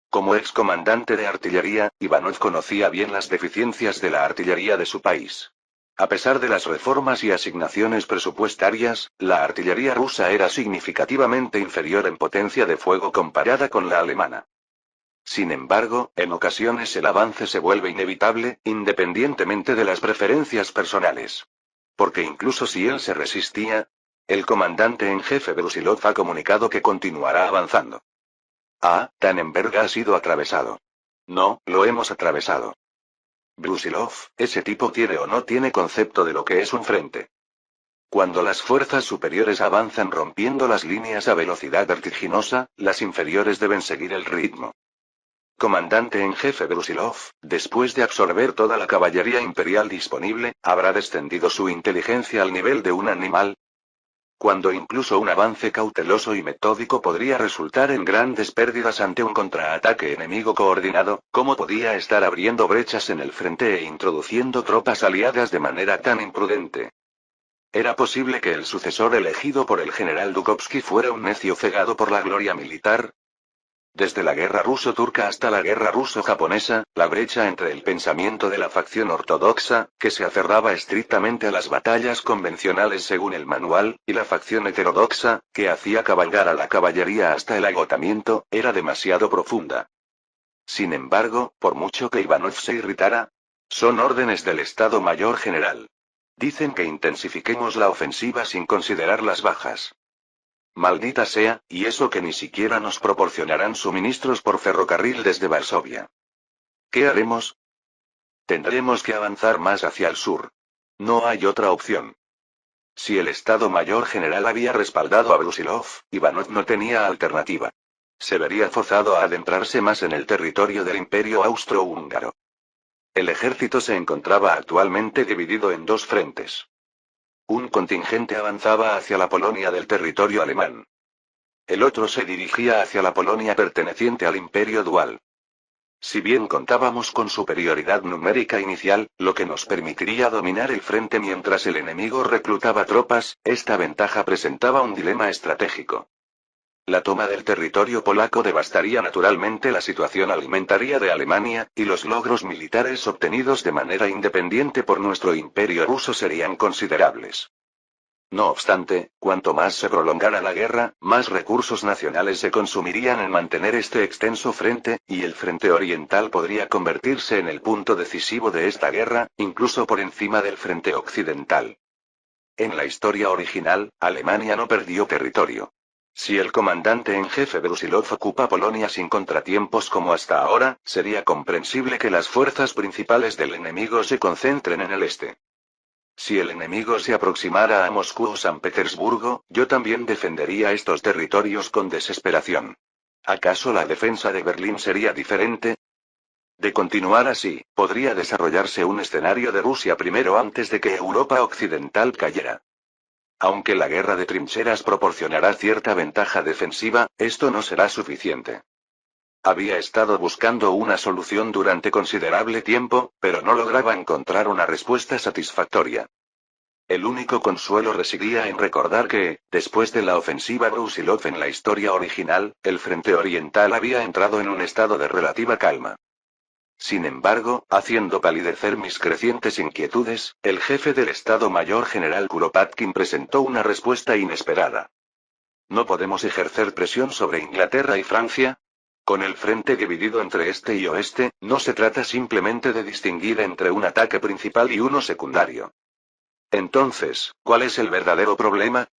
Speaker 1: Como excomandante de artillería, Ivanov conocía bien las deficiencias de la artillería de su país. A pesar de las reformas y asignaciones presupuestarias, la artillería rusa era significativamente inferior en potencia de fuego comparada con la alemana. Sin embargo, en ocasiones el avance se vuelve inevitable, independientemente de las preferencias personales. Porque incluso si él se resistía, el comandante en jefe Brusilov ha comunicado que continuará avanzando. Tannenberg ha sido atravesado. No, lo hemos atravesado. Brusilov, ese tipo tiene o no tiene concepto de lo que es un frente. Cuando las fuerzas superiores avanzan rompiendo las líneas a velocidad vertiginosa, las inferiores deben seguir el ritmo. Comandante en jefe Brusilov, después de absorber toda la caballería imperial disponible, ¿habrá descendido su inteligencia al nivel de un animal? Cuando incluso un avance cauteloso y metódico podría resultar en grandes pérdidas ante un contraataque enemigo coordinado, ¿cómo podía estar abriendo brechas en el frente e introduciendo tropas aliadas de manera tan imprudente? ¿Era posible que el sucesor elegido por el general Dukovsky fuera un necio cegado por la gloria militar? Desde la guerra ruso-turca hasta la guerra ruso-japonesa, la brecha entre el pensamiento de la facción ortodoxa, que se aferraba estrictamente a las batallas convencionales según el manual, y la facción heterodoxa, que hacía cabalgar a la caballería hasta el agotamiento, era demasiado profunda. Sin embargo, por mucho que Ivanov se irritara, son órdenes del Estado Mayor General. Dicen que intensifiquemos la ofensiva sin considerar las bajas. Maldita sea, y eso que ni siquiera nos proporcionarán suministros por ferrocarril desde Varsovia. ¿Qué haremos? Tendremos que avanzar más hacia el sur. No hay otra opción. Si el Estado Mayor General había respaldado a Brusilov, Ivanov no tenía alternativa. Se vería forzado a adentrarse más en el territorio del Imperio Austrohúngaro. El ejército se encontraba actualmente dividido en dos frentes. Un contingente avanzaba hacia la Polonia del territorio alemán. El otro se dirigía hacia la Polonia perteneciente al Imperio Dual. Si bien contábamos con superioridad numérica inicial, lo que nos permitiría dominar el frente mientras el enemigo reclutaba tropas, esta ventaja presentaba un dilema estratégico. La toma del territorio polaco devastaría naturalmente la situación alimentaria de Alemania, y los logros militares obtenidos de manera independiente por nuestro imperio ruso serían considerables. No obstante, cuanto más se prolongara la guerra, más recursos nacionales se consumirían en mantener este extenso frente, y el frente oriental podría convertirse en el punto decisivo de esta guerra, incluso por encima del frente occidental. En la historia original, Alemania no perdió territorio. Si el comandante en jefe Brusilov ocupa Polonia sin contratiempos como hasta ahora, sería comprensible que las fuerzas principales del enemigo se concentren en el este. Si el enemigo se aproximara a Moscú o San Petersburgo, yo también defendería estos territorios con desesperación. ¿Acaso la defensa de Berlín sería diferente? De continuar así, podría desarrollarse un escenario de Rusia primero antes de que Europa occidental cayera. Aunque la guerra de trincheras proporcionará cierta ventaja defensiva, esto no será suficiente. Había estado buscando una solución durante considerable tiempo, pero no lograba encontrar una respuesta satisfactoria. El único consuelo residía en recordar que, después de la ofensiva Brusilov en la historia original, el frente oriental había entrado en un estado de relativa calma. Sin embargo, haciendo palidecer mis crecientes inquietudes, el jefe del Estado Mayor General Kuropatkin presentó una respuesta inesperada. ¿No podemos ejercer presión sobre Inglaterra y Francia? Con el frente dividido entre este y oeste, no se trata simplemente de distinguir entre un ataque principal y uno secundario. Entonces, ¿cuál es el verdadero problema?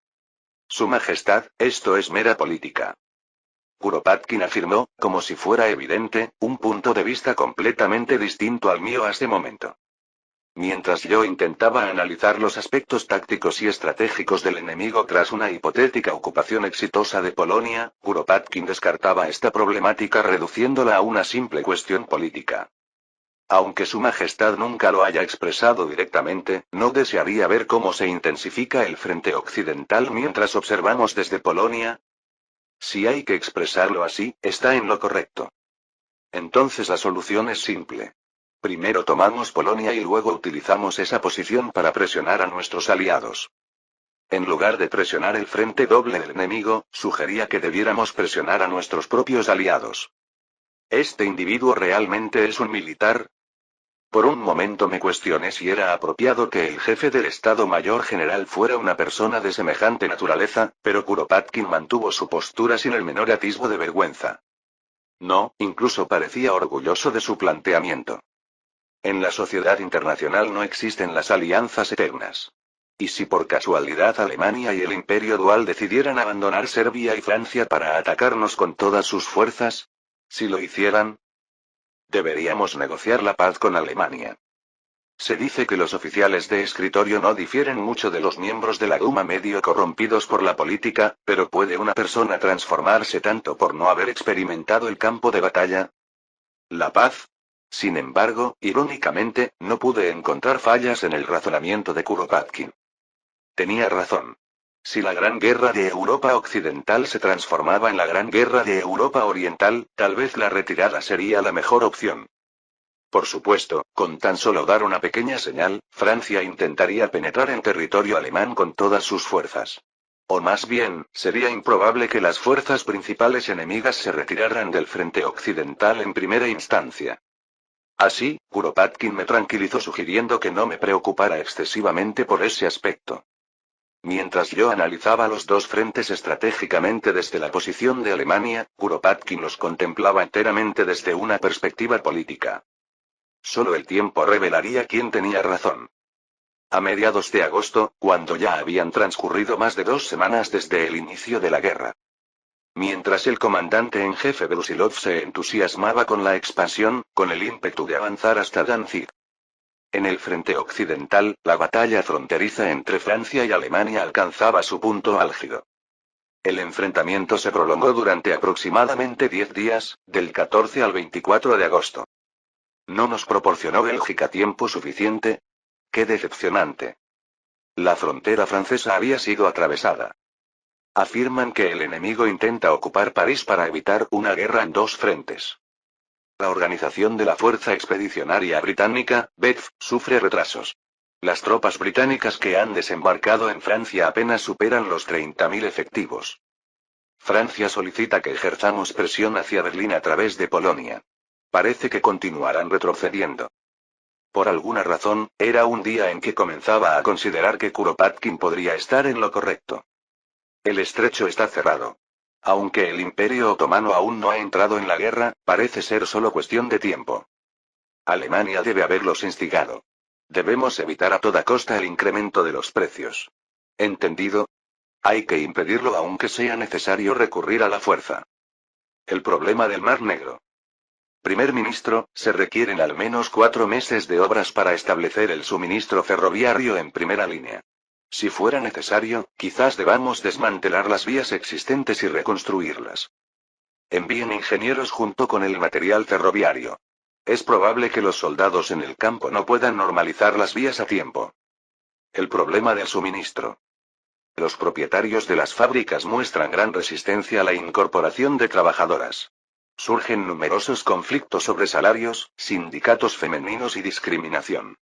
Speaker 1: Su Majestad, esto es mera política. Kuropatkin afirmó, como si fuera evidente, un punto de vista completamente distinto al mío a ese momento. Mientras yo intentaba analizar los aspectos tácticos y estratégicos del enemigo tras una hipotética ocupación exitosa de Polonia, Kuropatkin descartaba esta problemática reduciéndola a una simple cuestión política. Aunque Su Majestad nunca lo haya expresado directamente, no desearía ver cómo se intensifica el frente occidental mientras observamos desde Polonia. Si hay que expresarlo así, está en lo correcto. Entonces la solución es simple. Primero tomamos Polonia y luego utilizamos esa posición para presionar a nuestros aliados. En lugar de presionar el frente doble del enemigo, sugería que debiéramos presionar a nuestros propios aliados. ¿Este individuo realmente es un militar? Por un momento me cuestioné si era apropiado que el jefe del Estado Mayor General fuera una persona de semejante naturaleza, pero Kuropatkin mantuvo su postura sin el menor atisbo de vergüenza. No, incluso parecía orgulloso de su planteamiento. En la sociedad internacional no existen las alianzas eternas. ¿Y si por casualidad Alemania y el Imperio Dual decidieran abandonar Serbia y Francia para atacarnos con todas sus fuerzas? Si lo hicieran, deberíamos negociar la paz con Alemania. Se dice que los oficiales de escritorio no difieren mucho de los miembros de la Duma medio corrompidos por la política, pero ¿puede una persona transformarse tanto por no haber experimentado el campo de batalla? La paz. Sin embargo, irónicamente, no pude encontrar fallas en el razonamiento de Kuropatkin. Tenía razón. Si la Gran Guerra de Europa Occidental se transformaba en la Gran Guerra de Europa Oriental, tal vez la retirada sería la mejor opción. Por supuesto, con tan solo dar una pequeña señal, Francia intentaría penetrar en territorio alemán con todas sus fuerzas. O más bien, sería improbable que las fuerzas principales enemigas se retiraran del frente occidental en primera instancia. Así, Kuropatkin me tranquilizó sugiriendo que no me preocupara excesivamente por ese aspecto. Mientras yo analizaba los dos frentes estratégicamente desde la posición de Alemania, Kuropatkin los contemplaba enteramente desde una perspectiva política. Solo el tiempo revelaría quién tenía razón. A mediados de agosto, cuando ya habían transcurrido más de 2 semanas desde el inicio de la guerra. Mientras el comandante en jefe Brusilov se entusiasmaba con la expansión, con el ímpetu de avanzar hasta Danzig. En el frente occidental, la batalla fronteriza entre Francia y Alemania alcanzaba su punto álgido. El enfrentamiento se prolongó durante aproximadamente 10 días, del 14 al 24 de agosto. ¿No nos proporcionó Bélgica tiempo suficiente? ¡Qué decepcionante! La frontera francesa había sido atravesada. Afirman que el enemigo intenta ocupar París para evitar una guerra en 2 frentes. La organización de la Fuerza Expedicionaria Británica, BEF, sufre retrasos. Las tropas británicas que han desembarcado en Francia apenas superan los 30.000 efectivos. Francia solicita que ejerzamos presión hacia Berlín a través de Polonia. Parece que continuarán retrocediendo. Por alguna razón, era un día en que comenzaba a considerar que Kuropatkin podría estar en lo correcto. El estrecho está cerrado. Aunque el Imperio Otomano aún no ha entrado en la guerra, parece ser solo cuestión de tiempo. Alemania debe haberlos instigado. Debemos evitar a toda costa el incremento de los precios. ¿Entendido? Hay que impedirlo aunque sea necesario recurrir a la fuerza. El problema del Mar Negro. Primer ministro, se requieren al menos 4 meses de obras para establecer el suministro ferroviario en primera línea. Si fuera necesario, quizás debamos desmantelar las vías existentes y reconstruirlas. Envíen ingenieros junto con el material ferroviario. Es probable que los soldados en el campo no puedan normalizar las vías a tiempo. El problema del suministro. Los propietarios de las fábricas muestran gran resistencia a la incorporación de trabajadoras. Surgen numerosos conflictos sobre salarios, sindicatos femeninos y discriminación.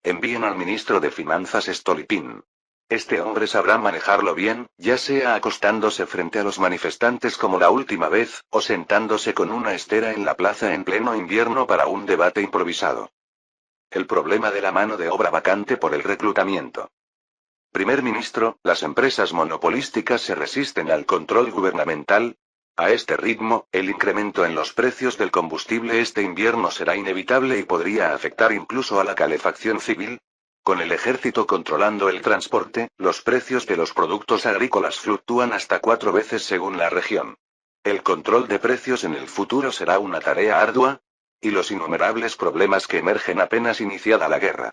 Speaker 1: Envíen al ministro de Finanzas Stolypin. Este hombre sabrá manejarlo bien, ya sea acostándose frente a los manifestantes como la última vez, o sentándose con una estera en la plaza en pleno invierno para un debate improvisado. El problema de la mano de obra vacante por el reclutamiento. Primer ministro, las empresas monopolísticas se resisten al control gubernamental. A este ritmo, el incremento en los precios del combustible este invierno será inevitable y podría afectar incluso a la calefacción civil. Con el ejército controlando el transporte, los precios de los productos agrícolas fluctúan hasta 4 veces según la región. El control de precios en el futuro será una tarea ardua, y los innumerables problemas que emergen apenas iniciada la guerra.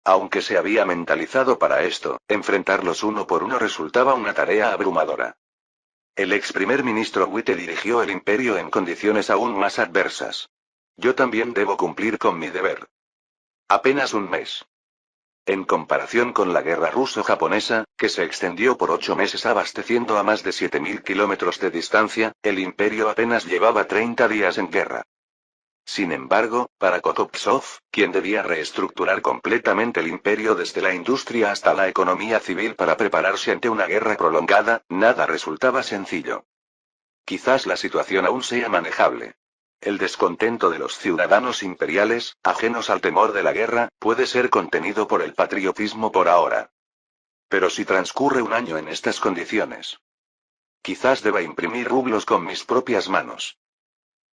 Speaker 1: Aunque se había mentalizado para esto, enfrentarlos uno por uno resultaba una tarea abrumadora. El ex primer ministro Witte dirigió el imperio en condiciones aún más adversas. Yo también debo cumplir con mi deber. Apenas un mes. En comparación con la guerra ruso-japonesa, que se extendió por 8 meses abasteciendo a más de 7.000 kilómetros de distancia, el imperio apenas llevaba 30 días en guerra. Sin embargo, para Kotopsov, quien debía reestructurar completamente el imperio desde la industria hasta la economía civil para prepararse ante una guerra prolongada, nada resultaba sencillo. Quizás la situación aún sea manejable. El descontento de los ciudadanos imperiales, ajenos al temor de la guerra, puede ser contenido por el patriotismo por ahora. Pero si transcurre un año en estas condiciones, quizás deba imprimir rublos con mis propias manos.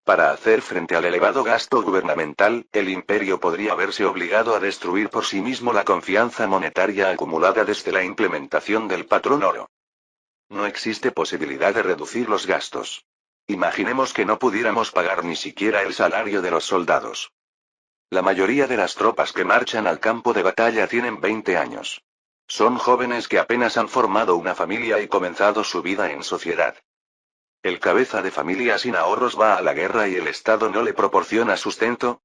Speaker 1: Para hacer frente al elevado gasto gubernamental, el imperio podría verse obligado a destruir por sí mismo la confianza monetaria acumulada desde la implementación del patrón oro. No existe posibilidad de reducir los gastos. Imaginemos que no pudiéramos pagar ni siquiera el salario de los soldados. La mayoría de las tropas que marchan al campo de batalla tienen 20 años. Son jóvenes que apenas han formado una familia y comenzado su vida en sociedad. ¿El cabeza de familia sin ahorros va a la guerra y el Estado no le proporciona sustento?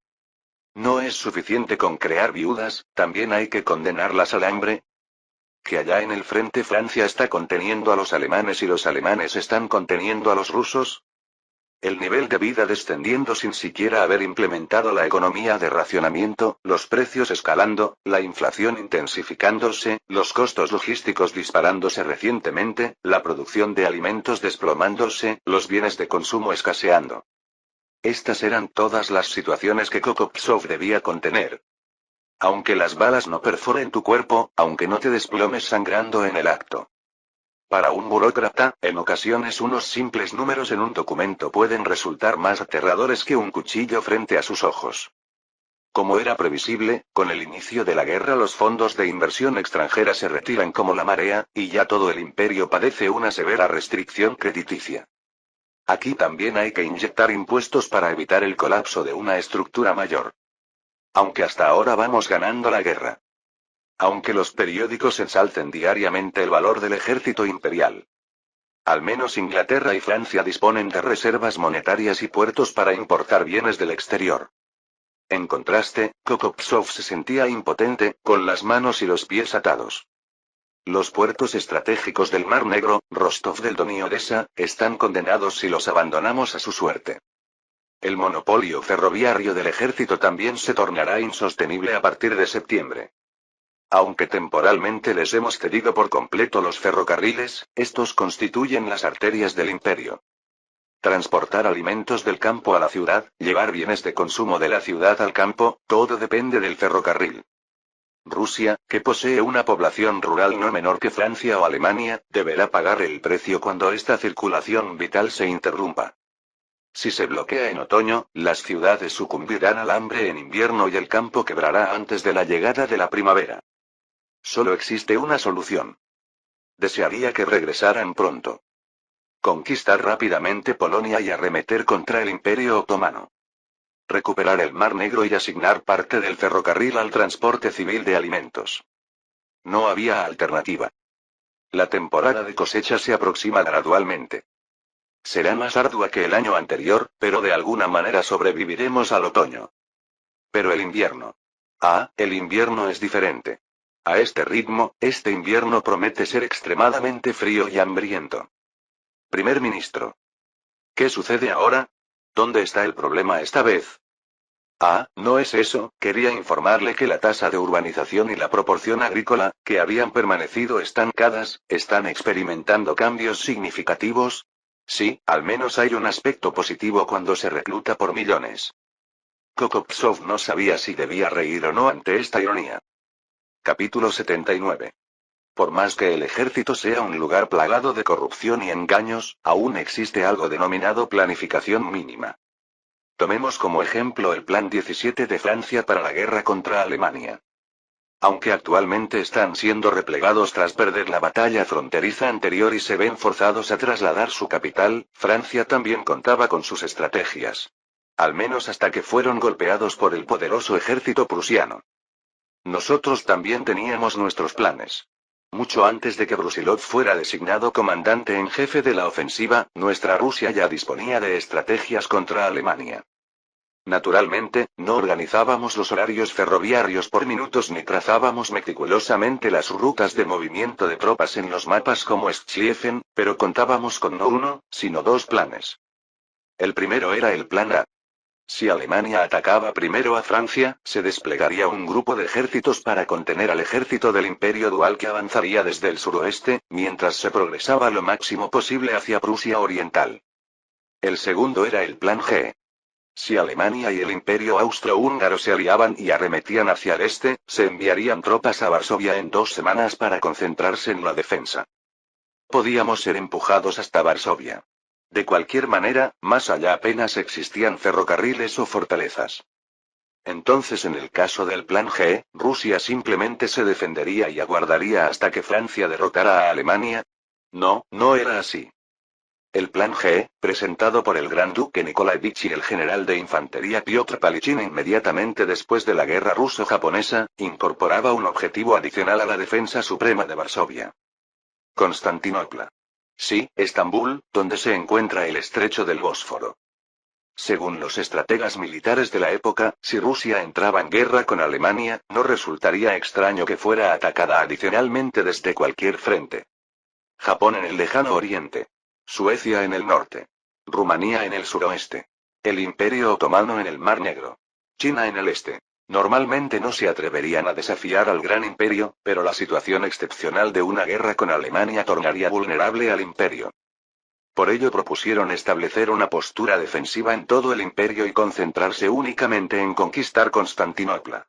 Speaker 1: ¿No es suficiente con crear viudas, también hay que condenarlas al hambre? ¿Que allá en el frente Francia está conteniendo a los alemanes y los alemanes están conteniendo a los rusos? El nivel de vida descendiendo sin siquiera haber implementado la economía de racionamiento, los precios escalando, la inflación intensificándose, los costos logísticos disparándose recientemente, la producción de alimentos desplomándose, los bienes de consumo escaseando. Estas eran todas las situaciones que Kokopsov debía contener. Aunque las balas no perforen tu cuerpo, aunque no te desplomes sangrando en el acto. Para un burócrata, en ocasiones unos simples números en un documento pueden resultar más aterradores que un cuchillo frente a sus ojos. Como era previsible, con el inicio de la guerra los fondos de inversión extranjera se retiran como la marea, y ya todo el imperio padece una severa restricción crediticia. Aquí también hay que inyectar impuestos para evitar el colapso de una estructura mayor. Aunque hasta ahora vamos ganando la guerra. Aunque los periódicos ensalcen diariamente el valor del ejército imperial. Al menos Inglaterra y Francia disponen de reservas monetarias y puertos para importar bienes del exterior. En contraste, Kokopsov se sentía impotente, con las manos y los pies atados. Los puertos estratégicos del Mar Negro, Rostov del Don y Odessa, están condenados si los abandonamos a su suerte. El monopolio ferroviario del ejército también se tornará insostenible a partir de septiembre. Aunque temporalmente les hemos cedido por completo los ferrocarriles, estos constituyen las arterias del imperio. Transportar alimentos del campo a la ciudad, llevar bienes de consumo de la ciudad al campo, todo depende del ferrocarril. Rusia, que posee una población rural no menor que Francia o Alemania, deberá pagar el precio cuando esta circulación vital se interrumpa. Si se bloquea en otoño, las ciudades sucumbirán al hambre en invierno y el campo quebrará antes de la llegada de la primavera. Solo existe una solución. Desearía que regresaran pronto. Conquistar rápidamente Polonia y arremeter contra el Imperio Otomano. Recuperar el Mar Negro y asignar parte del ferrocarril al transporte civil de alimentos. No había alternativa. La temporada de cosecha se aproxima gradualmente. Será más ardua que el año anterior, pero de alguna manera sobreviviremos al otoño. Pero el invierno. El invierno es diferente. A este ritmo, este invierno promete ser extremadamente frío y hambriento. Primer ministro. ¿Qué sucede ahora? ¿Dónde está el problema esta vez? No es eso, quería informarle que la tasa de urbanización y la proporción agrícola, que habían permanecido estancadas, están experimentando cambios significativos. Sí, al menos hay un aspecto positivo cuando se recluta por millones. Kokopsov no sabía si debía reír o no ante esta ironía. Capítulo 79. Por más que el ejército sea un lugar plagado de corrupción y engaños, aún existe algo denominado planificación mínima. Tomemos como ejemplo el Plan 17 de Francia para la guerra contra Alemania. Aunque actualmente están siendo replegados tras perder la batalla fronteriza anterior y se ven forzados a trasladar su capital, Francia también contaba con sus estrategias. Al menos hasta que fueron golpeados por el poderoso ejército prusiano. Nosotros también teníamos nuestros planes. Mucho antes de que Brusilov fuera designado comandante en jefe de la ofensiva, nuestra Rusia ya disponía de estrategias contra Alemania. Naturalmente, no organizábamos los horarios ferroviarios por minutos ni trazábamos meticulosamente las rutas de movimiento de tropas en los mapas como Schlieffen, pero contábamos con no uno, sino dos planes. El primero era el plan A. Si Alemania atacaba primero a Francia, se desplegaría un grupo de ejércitos para contener al ejército del Imperio Dual que avanzaría desde el suroeste, mientras se progresaba lo máximo posible hacia Prusia Oriental. El segundo era el plan G. Si Alemania y el Imperio Austrohúngaro se aliaban y arremetían hacia el este, se enviarían tropas a Varsovia en 2 semanas para concentrarse en la defensa. Podíamos ser empujados hasta Varsovia. De cualquier manera, más allá apenas existían ferrocarriles o fortalezas. Entonces, en el caso del Plan G, Rusia simplemente se defendería y aguardaría hasta que Francia derrotara a Alemania. No, no era así. El Plan G, presentado por el Gran Duque Nikolaevich y el general de infantería Piotr Palichín inmediatamente después de la guerra ruso-japonesa, incorporaba un objetivo adicional a la defensa suprema de Varsovia. Constantinopla. Sí, Estambul, donde se encuentra el estrecho del Bósforo. Según los estrategas militares de la época, si Rusia entraba en guerra con Alemania, no resultaría extraño que fuera atacada adicionalmente desde cualquier frente. Japón en el lejano oriente. Suecia en el norte. Rumanía en el suroeste. El Imperio Otomano en el Mar Negro. China en el este. Normalmente no se atreverían a desafiar al Gran Imperio, pero la situación excepcional de una guerra con Alemania tornaría vulnerable al Imperio. Por ello propusieron establecer una postura defensiva en todo el Imperio y concentrarse únicamente en conquistar Constantinopla.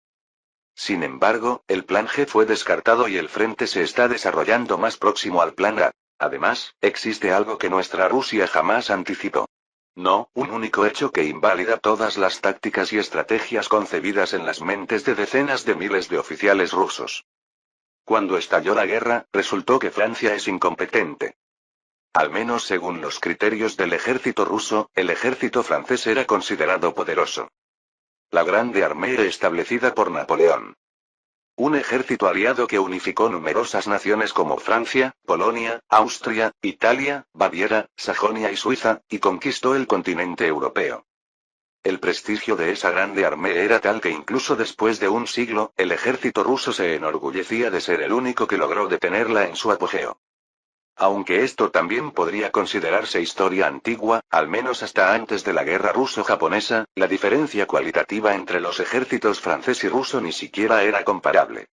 Speaker 1: Sin embargo, el Plan G fue descartado y el frente se está desarrollando más próximo al Plan A. Además, existe algo que nuestra Rusia jamás anticipó. No, un único hecho que invalida todas las tácticas y estrategias concebidas en las mentes de decenas de miles de oficiales rusos. Cuando estalló la guerra, resultó que Francia es incompetente. Al menos según los criterios del ejército ruso, el ejército francés era considerado poderoso. La Grande Armée establecida por Napoleón. Un ejército aliado que unificó numerosas naciones como Francia, Polonia, Austria, Italia, Baviera, Sajonia y Suiza, y conquistó el continente europeo. El prestigio de esa Grande Armée era tal que incluso después de un siglo, el ejército ruso se enorgullecía de ser el único que logró detenerla en su apogeo. Aunque esto también podría considerarse historia antigua, al menos hasta antes de la guerra ruso-japonesa, la diferencia cualitativa entre los ejércitos francés y ruso ni siquiera era comparable.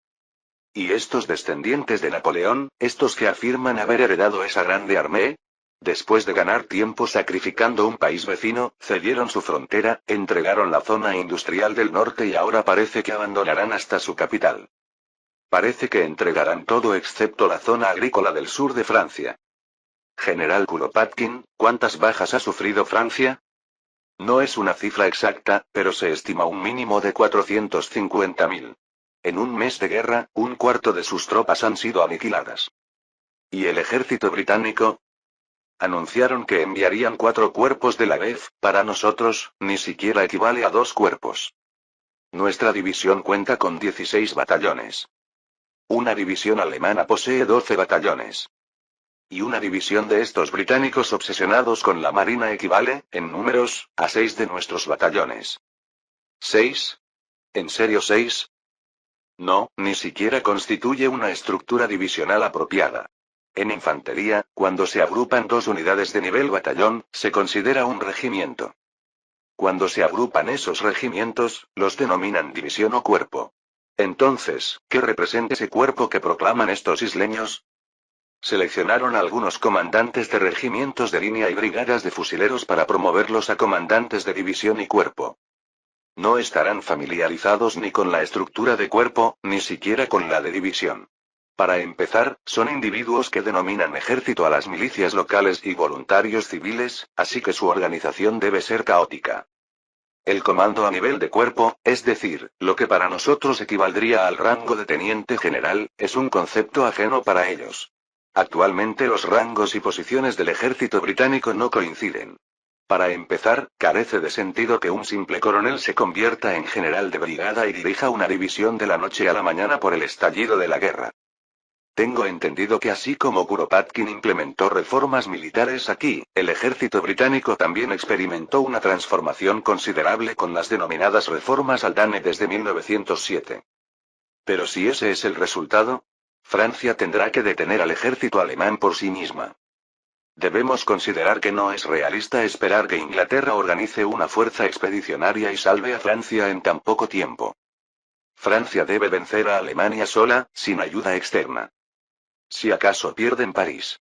Speaker 1: ¿Y estos descendientes de Napoleón, estos que afirman haber heredado esa Grande Armée? Después de ganar tiempo sacrificando un país vecino, cedieron su frontera, entregaron la zona industrial del norte y ahora parece que abandonarán hasta su capital. Parece que entregarán todo excepto la zona agrícola del sur de Francia. General Kuropatkin, ¿cuántas bajas ha sufrido Francia? No es una cifra exacta, pero se estima un mínimo de 450.000. En un mes de guerra, un cuarto de sus tropas han sido aniquiladas. ¿Y el ejército británico? Anunciaron que enviarían 4 cuerpos de la BEF, para nosotros, ni siquiera equivale a 2 cuerpos. Nuestra división cuenta con 16 batallones. Una división alemana posee 12 batallones. Y una división de estos británicos obsesionados con la marina equivale, en números, a 6 de nuestros batallones. ¿6? ¿En serio 6? No, ni siquiera constituye una estructura divisional apropiada. En infantería, cuando se agrupan 2 unidades de nivel batallón, se considera un regimiento. Cuando se agrupan esos regimientos, los denominan división o cuerpo. Entonces, ¿qué representa ese cuerpo que proclaman estos isleños? Seleccionaron algunos comandantes de regimientos de línea y brigadas de fusileros para promoverlos a comandantes de división y cuerpo. No estarán familiarizados ni con la estructura de cuerpo, ni siquiera con la de división. Para empezar, son individuos que denominan ejército a las milicias locales y voluntarios civiles, así que su organización debe ser caótica. El comando a nivel de cuerpo, es decir, lo que para nosotros equivaldría al rango de teniente general, es un concepto ajeno para ellos. Actualmente los rangos y posiciones del ejército británico no coinciden. Para empezar, carece de sentido que un simple coronel se convierta en general de brigada y dirija una división de la noche a la mañana por el estallido de la guerra. Tengo entendido que así como Kuropatkin implementó reformas militares aquí, el ejército británico también experimentó una transformación considerable con las denominadas reformas Haldane desde 1907. Pero si ese es el resultado, Francia tendrá que detener al ejército alemán por sí misma. Debemos considerar que no es realista esperar que Inglaterra organice una fuerza expedicionaria y salve a Francia en tan poco tiempo. Francia debe vencer a Alemania sola, sin ayuda externa. Si acaso pierden París.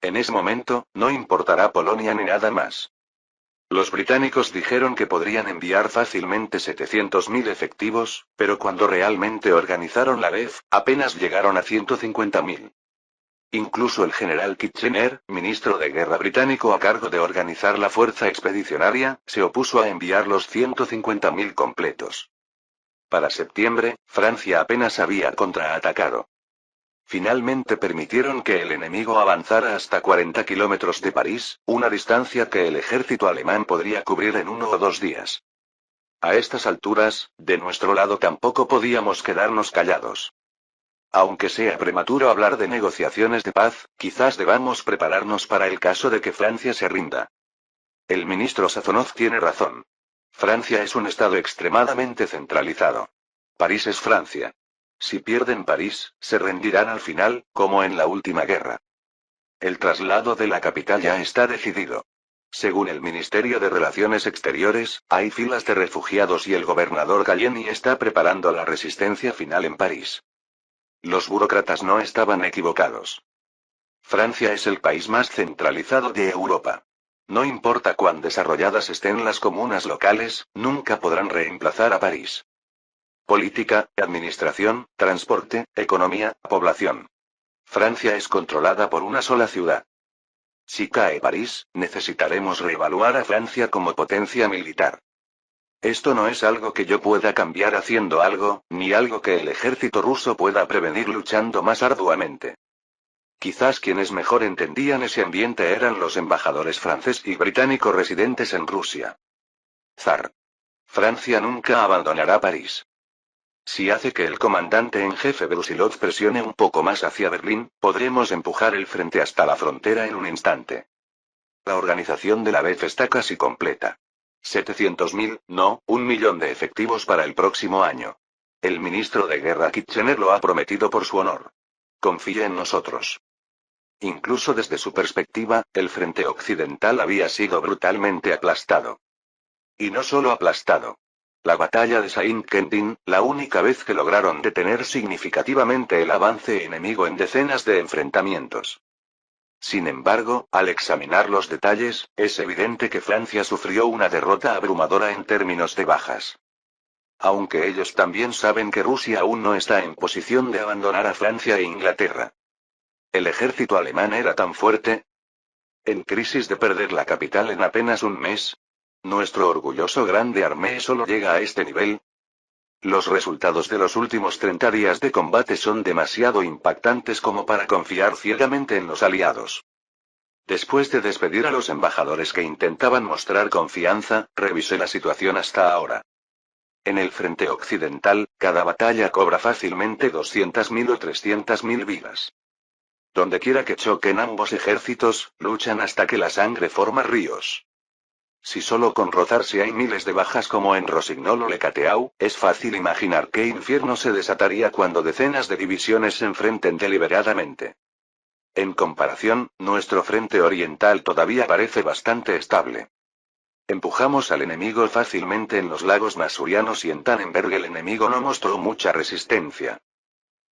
Speaker 1: En ese momento, no importará Polonia ni nada más. Los británicos dijeron que podrían enviar fácilmente 700.000 efectivos, pero cuando realmente organizaron la LEF, apenas llegaron a 150.000. Incluso el general Kitchener, ministro de Guerra británico a cargo de organizar la fuerza expedicionaria, se opuso a enviar los 150.000 completos. Para septiembre, Francia apenas había contraatacado. Finalmente permitieron que el enemigo avanzara hasta 40 kilómetros de París, una distancia que el ejército alemán podría cubrir en 1 o 2 días. A estas alturas, de nuestro lado tampoco podíamos quedarnos callados. Aunque sea prematuro hablar de negociaciones de paz, quizás debamos prepararnos para el caso de que Francia se rinda. El ministro Sazonov tiene razón. Francia es un estado extremadamente centralizado. París es Francia. Si pierden París, se rendirán al final, como en la última guerra. El traslado de la capital ya está decidido. Según el Ministerio de Relaciones Exteriores, hay filas de refugiados y el gobernador Gallieni está preparando la resistencia final en París. Los burócratas no estaban equivocados. Francia es el país más centralizado de Europa. No importa cuán desarrolladas estén las comunas locales, nunca podrán reemplazar a París. Política, administración, transporte, economía, población. Francia es controlada por una sola ciudad. Si cae París, necesitaremos reevaluar a Francia como potencia militar. Esto no es algo que yo pueda cambiar haciendo algo, ni algo que el ejército ruso pueda prevenir luchando más arduamente. Quizás quienes mejor entendían ese ambiente eran los embajadores francés y británico residentes en Rusia. Zar. Francia nunca abandonará París. Si hace que el comandante en jefe Brusilov presione un poco más hacia Berlín, podremos empujar el frente hasta la frontera en un instante. La organización de la BEF está casi completa. 700.000, no, 1.000.000 de efectivos para el próximo año. El ministro de Guerra Kitchener lo ha prometido por su honor. Confíe en nosotros. Incluso desde su perspectiva, el frente occidental había sido brutalmente aplastado. Y no solo aplastado. La batalla de Saint-Quentin, la única vez que lograron detener significativamente el avance enemigo en decenas de enfrentamientos. Sin embargo, al examinar los detalles, es evidente que Francia sufrió una derrota abrumadora en términos de bajas. Aunque ellos también saben que Rusia aún no está en posición de abandonar a Francia e Inglaterra. ¿El ejército alemán era tan fuerte? ¿En crisis de perder la capital en apenas un mes? ¿Nuestro orgulloso grande armée solo llega a este nivel? Los resultados de los últimos 30 días de combate son demasiado impactantes como para confiar ciegamente en los aliados. Después de despedir a los embajadores que intentaban mostrar confianza, revisé la situación hasta ahora. En el frente occidental, cada batalla cobra fácilmente 200.000 o 300.000 vidas. Dondequiera que choquen ambos ejércitos, luchan hasta que la sangre forma ríos. Si solo con rozarse hay miles de bajas como en Rossignol o Le Cateau, es fácil imaginar qué infierno se desataría cuando decenas de divisiones se enfrenten deliberadamente. En comparación, nuestro frente oriental todavía parece bastante estable. Empujamos al enemigo fácilmente en los lagos Masurianos y en Tannenberg el enemigo no mostró mucha resistencia.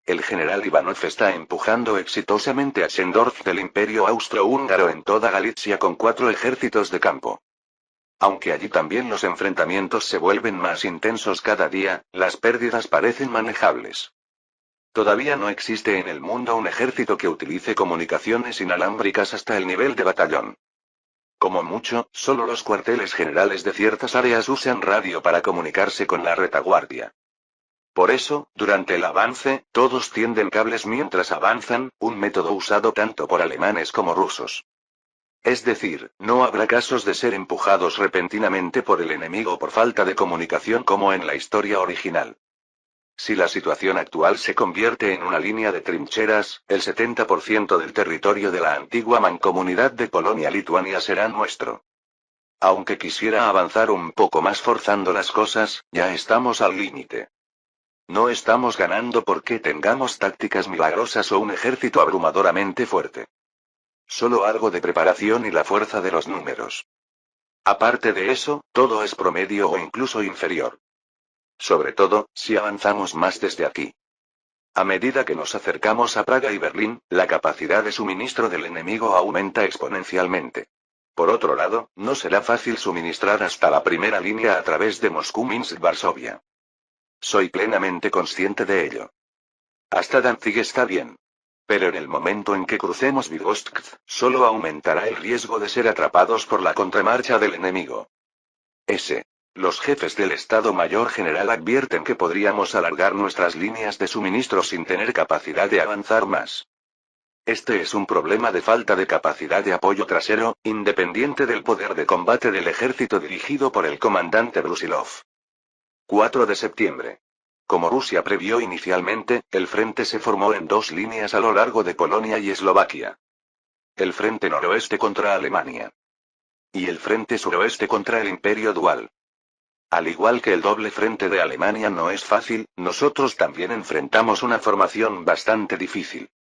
Speaker 1: El general Ivanov está empujando exitosamente a Schindorf del Imperio Austrohúngaro en toda Galitzia con 4 ejércitos de campo. Aunque allí también los enfrentamientos se vuelven más intensos cada día, las pérdidas parecen manejables. Todavía no existe en el mundo un ejército que utilice comunicaciones inalámbricas hasta el nivel de batallón. Como mucho, solo los cuarteles generales de ciertas áreas usan radio para comunicarse con la retaguardia. Por eso, durante el avance, todos tienden cables mientras avanzan, un método usado tanto por alemanes como rusos. Es decir, no habrá casos de ser empujados repentinamente por el enemigo por falta de comunicación como en la historia original. Si la situación actual se convierte en una línea de trincheras, el 70% del territorio de la antigua mancomunidad de Polonia-Lituania será nuestro. Aunque quisiera avanzar un poco más forzando las cosas, ya estamos al límite. No estamos ganando porque tengamos tácticas milagrosas o un ejército abrumadoramente fuerte. Solo algo de preparación y la fuerza de los números. Aparte de eso, todo es promedio o incluso inferior. Sobre todo, si avanzamos más desde aquí. A medida que nos acercamos a Praga y Berlín, la capacidad de suministro del enemigo aumenta exponencialmente. Por otro lado, no será fácil suministrar hasta la primera línea a través de Moscú-Minsk-Varsovia. Soy plenamente consciente de ello. Hasta Danzig está bien. Pero en el momento en que crucemos Vygotsk, solo aumentará el riesgo de ser atrapados por la contramarcha del enemigo. Los jefes del Estado Mayor General advierten que podríamos alargar nuestras líneas de suministro sin tener capacidad de avanzar más. Este es un problema de falta de capacidad de apoyo trasero, independiente del poder de combate del ejército dirigido por el comandante Brusilov. 4 de septiembre. Como Rusia previó inicialmente, el frente se formó en dos líneas a lo largo de Polonia y Eslovaquia. El frente noroeste contra Alemania. Y el frente suroeste contra el Imperio Dual. Al igual que el doble frente de Alemania no es fácil, nosotros también enfrentamos una formación bastante difícil.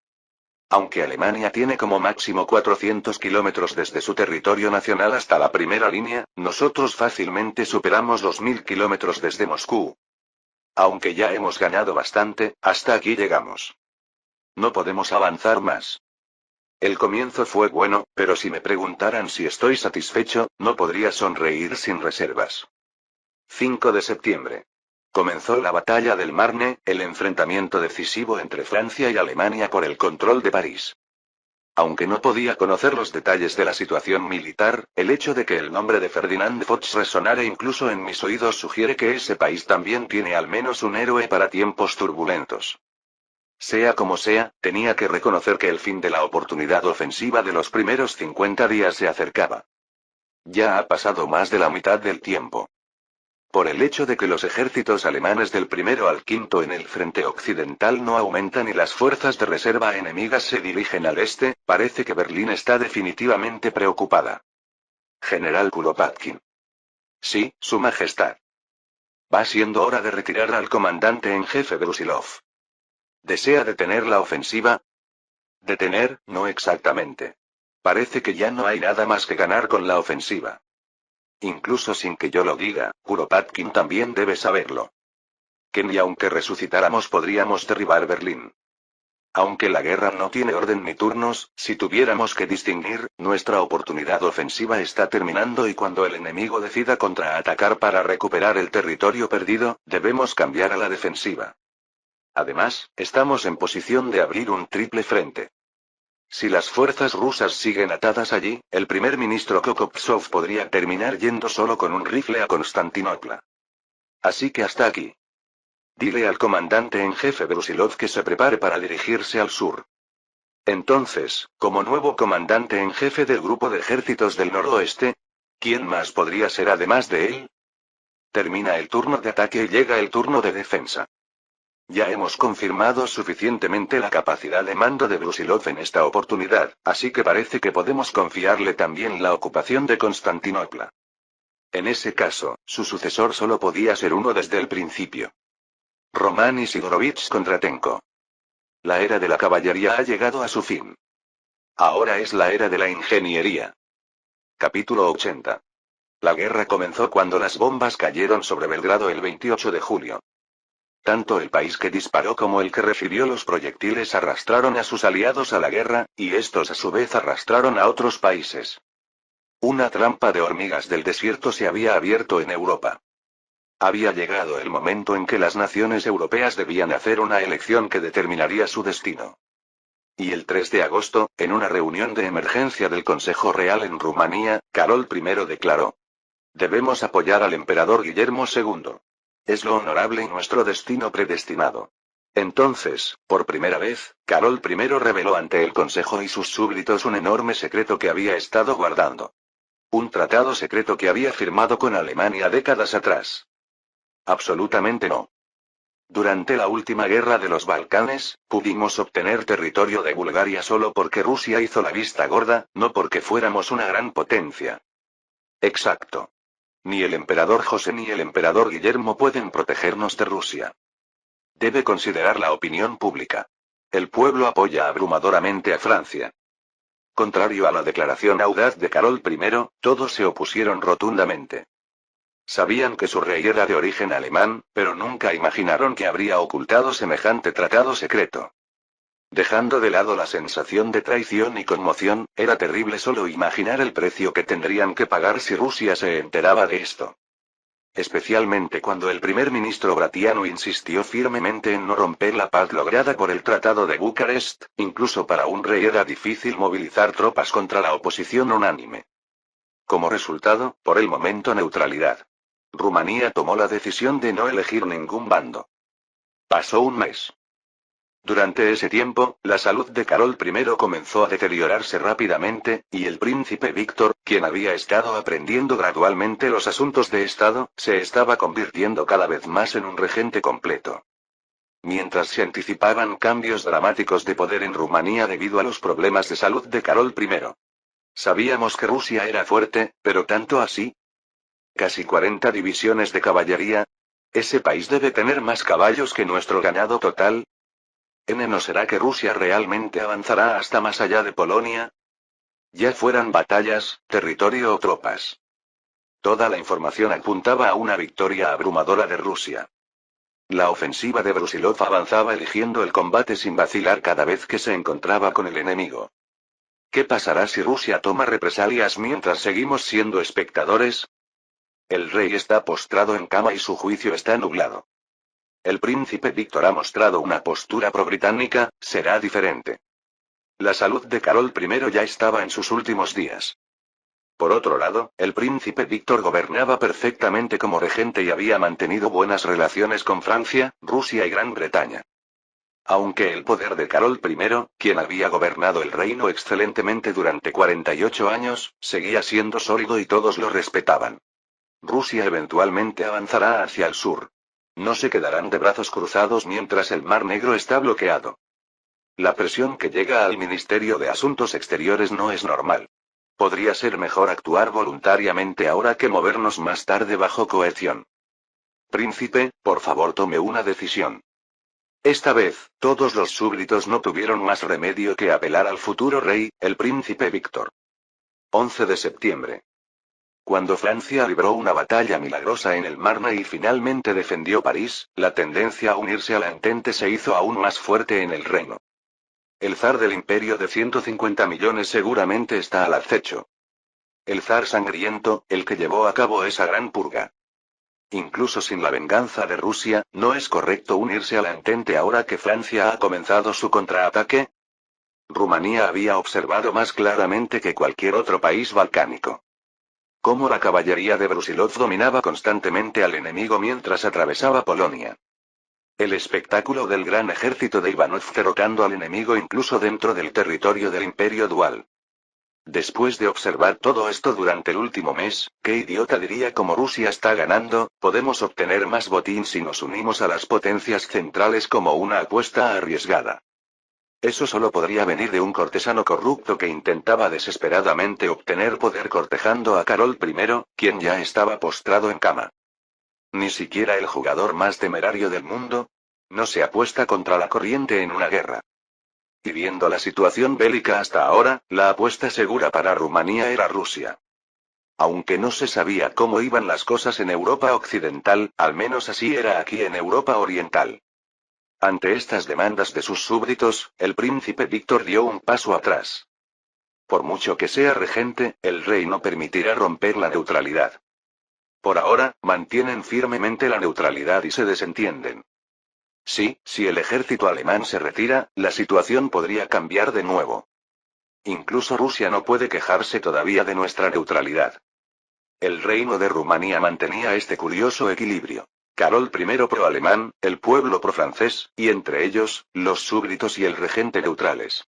Speaker 1: Aunque Alemania tiene como máximo 400 kilómetros desde su territorio nacional hasta la primera línea, nosotros fácilmente superamos los 1000 kilómetros desde Moscú. Aunque ya hemos ganado bastante, hasta aquí llegamos. No podemos avanzar más. El comienzo fue bueno, pero si me preguntaran si estoy satisfecho, no podría sonreír sin reservas. 5 de septiembre. Comenzó la batalla del Marne, el enfrentamiento decisivo entre Francia y Alemania por el control de París. Aunque no podía conocer los detalles de la situación militar, el hecho de que el nombre de Ferdinand Foch resonara incluso en mis oídos sugiere que ese país también tiene al menos un héroe para tiempos turbulentos. Sea como sea, tenía que reconocer que el fin de la oportunidad ofensiva de los primeros 50 días se acercaba. Ya ha pasado más de la mitad del tiempo. Por el hecho de que los ejércitos alemanes del primero al quinto en el frente occidental no aumentan y las fuerzas de reserva enemigas se dirigen al este, parece que Berlín está definitivamente preocupada. General Kuropatkin. Sí, Su Majestad. Va siendo hora de retirar al comandante en jefe Brusilov. ¿Desea detener la ofensiva? Detener, no exactamente. Parece que ya no hay nada más que ganar con la ofensiva. Incluso sin que yo lo diga, Kuropatkin también debe saberlo. Que ni aunque resucitáramos podríamos derribar Berlín. Aunque la guerra no tiene orden ni turnos, si tuviéramos que distinguir, nuestra oportunidad ofensiva está terminando y cuando el enemigo decida contraatacar para recuperar el territorio perdido, debemos cambiar a la defensiva. Además, estamos en posición de abrir un triple frente. Si las fuerzas rusas siguen atadas allí, el primer ministro Kokopsov podría terminar yendo solo con un rifle a Constantinopla. Así que hasta aquí. Dile al comandante en jefe Brusilov que se prepare para dirigirse al sur. Entonces, como nuevo comandante en jefe del grupo de ejércitos del noroeste, ¿quién más podría ser además de él? Termina el turno de ataque y llega el turno de defensa. Ya hemos confirmado suficientemente la capacidad de mando de Brusilov en esta oportunidad, así que parece que podemos confiarle también la ocupación de Constantinopla. En ese caso, su sucesor solo podía ser uno desde el principio. Román Isidorovich Kondratenko. La era de la caballería ha llegado a su fin. Ahora es la era de la ingeniería. Capítulo 80. La guerra comenzó cuando las bombas cayeron sobre Belgrado el 28 de julio. Tanto el país que disparó como el que recibió los proyectiles arrastraron a sus aliados a la guerra, y estos a su vez arrastraron a otros países. Una trampa de hormigas del desierto se había abierto en Europa. Había llegado el momento en que las naciones europeas debían hacer una elección que determinaría su destino. Y el 3 de agosto, en una reunión de emergencia del Consejo Real en Rumanía, Carol I declaró: debemos apoyar al emperador Guillermo II. Es lo honorable y nuestro destino predestinado. Entonces, por primera vez, Carol I reveló ante el Consejo y sus súbditos un enorme secreto que había estado guardando. Un tratado secreto que había firmado con Alemania décadas atrás. Absolutamente no. Durante la última guerra de los Balcanes, pudimos obtener territorio de Bulgaria solo porque Rusia hizo la vista gorda, no porque fuéramos una gran potencia. Exacto. Ni el emperador José ni el emperador Guillermo pueden protegernos de Rusia. Debe considerar la opinión pública. El pueblo apoya abrumadoramente a Francia. Contrario a la declaración audaz de Carol I, todos se opusieron rotundamente. Sabían que su rey era de origen alemán, pero nunca imaginaron que habría ocultado semejante tratado secreto. Dejando de lado la sensación de traición y conmoción, era terrible solo imaginar el precio que tendrían que pagar si Rusia se enteraba de esto. Especialmente cuando el primer ministro Bratianu insistió firmemente en no romper la paz lograda por el Tratado de Bucarest, incluso para un rey era difícil movilizar tropas contra la oposición unánime. Como resultado, por el momento neutralidad. Rumanía tomó la decisión de no elegir ningún bando. Pasó un mes. Durante ese tiempo, la salud de Carol I comenzó a deteriorarse rápidamente, y el príncipe Víctor, quien había estado aprendiendo gradualmente los asuntos de Estado, se estaba convirtiendo cada vez más en un regente completo. Mientras se anticipaban cambios dramáticos de poder en Rumanía debido a los problemas de salud de Carol I. Sabíamos que Rusia era fuerte, pero tanto así. Casi 40 divisiones de caballería. ¿Ese país debe tener más caballos que nuestro ganado total? ¿No será que Rusia realmente avanzará hasta más allá de Polonia? Ya fueran batallas, territorio o tropas. Toda la información apuntaba a una victoria abrumadora de Rusia. La ofensiva de Brusilov avanzaba eligiendo el combate sin vacilar cada vez que se encontraba con el enemigo. ¿Qué pasará si Rusia toma represalias mientras seguimos siendo espectadores? El rey está postrado en cama y su juicio está nublado. El príncipe Víctor ha mostrado una postura pro-británica, será diferente. La salud de Carol I ya estaba en sus últimos días. Por otro lado, el príncipe Víctor gobernaba perfectamente como regente y había mantenido buenas relaciones con Francia, Rusia y Gran Bretaña. Aunque el poder de Carol I, quien había gobernado el reino excelentemente durante 48 años, seguía siendo sólido y todos lo respetaban. Rusia eventualmente avanzará hacia el sur. No se quedarán de brazos cruzados mientras el Mar Negro está bloqueado. La presión que llega al Ministerio de Asuntos Exteriores no es normal. Podría ser mejor actuar voluntariamente ahora que movernos más tarde bajo coerción. Príncipe, por favor tome una decisión. Esta vez, todos los súbditos no tuvieron más remedio que apelar al futuro rey, el príncipe Víctor. 11 de septiembre. Cuando Francia libró una batalla milagrosa en el Marne y finalmente defendió París, la tendencia a unirse a la Entente se hizo aún más fuerte en el reino. El zar del imperio de 150 millones seguramente está al acecho. El zar sangriento, el que llevó a cabo esa gran purga. Incluso sin la venganza de Rusia, ¿no es correcto unirse a la Entente ahora que Francia ha comenzado su contraataque? Rumanía había observado más claramente que cualquier otro país balcánico cómo la caballería de Brusilov dominaba constantemente al enemigo mientras atravesaba Polonia. El espectáculo del gran ejército de Ivanov derrotando al enemigo incluso dentro del territorio del Imperio Dual. Después de observar todo esto durante el último mes, ¿qué idiota diría como Rusia está ganando? Podemos obtener más botín si nos unimos a las potencias centrales como una apuesta arriesgada. Eso solo podría venir de un cortesano corrupto que intentaba desesperadamente obtener poder cortejando a Carol I, quien ya estaba postrado en cama. Ni siquiera el jugador más temerario del mundo. No se apuesta contra la corriente en una guerra. Y viendo la situación bélica hasta ahora, la apuesta segura para Rumanía era Rusia. Aunque no se sabía cómo iban las cosas en Europa Occidental, al menos así era aquí en Europa Oriental. Ante estas demandas de sus súbditos, el príncipe Víctor dio un paso atrás. Por mucho que sea regente, el rey no permitirá romper la neutralidad. Por ahora, mantienen firmemente la neutralidad y se desentienden. Sí, si el ejército alemán se retira, la situación podría cambiar de nuevo. Incluso Rusia no puede quejarse todavía de nuestra neutralidad. El reino de Rumanía mantenía este curioso equilibrio. Carol I pro-alemán, el pueblo pro-francés, y entre ellos, los súbditos y el regente neutrales.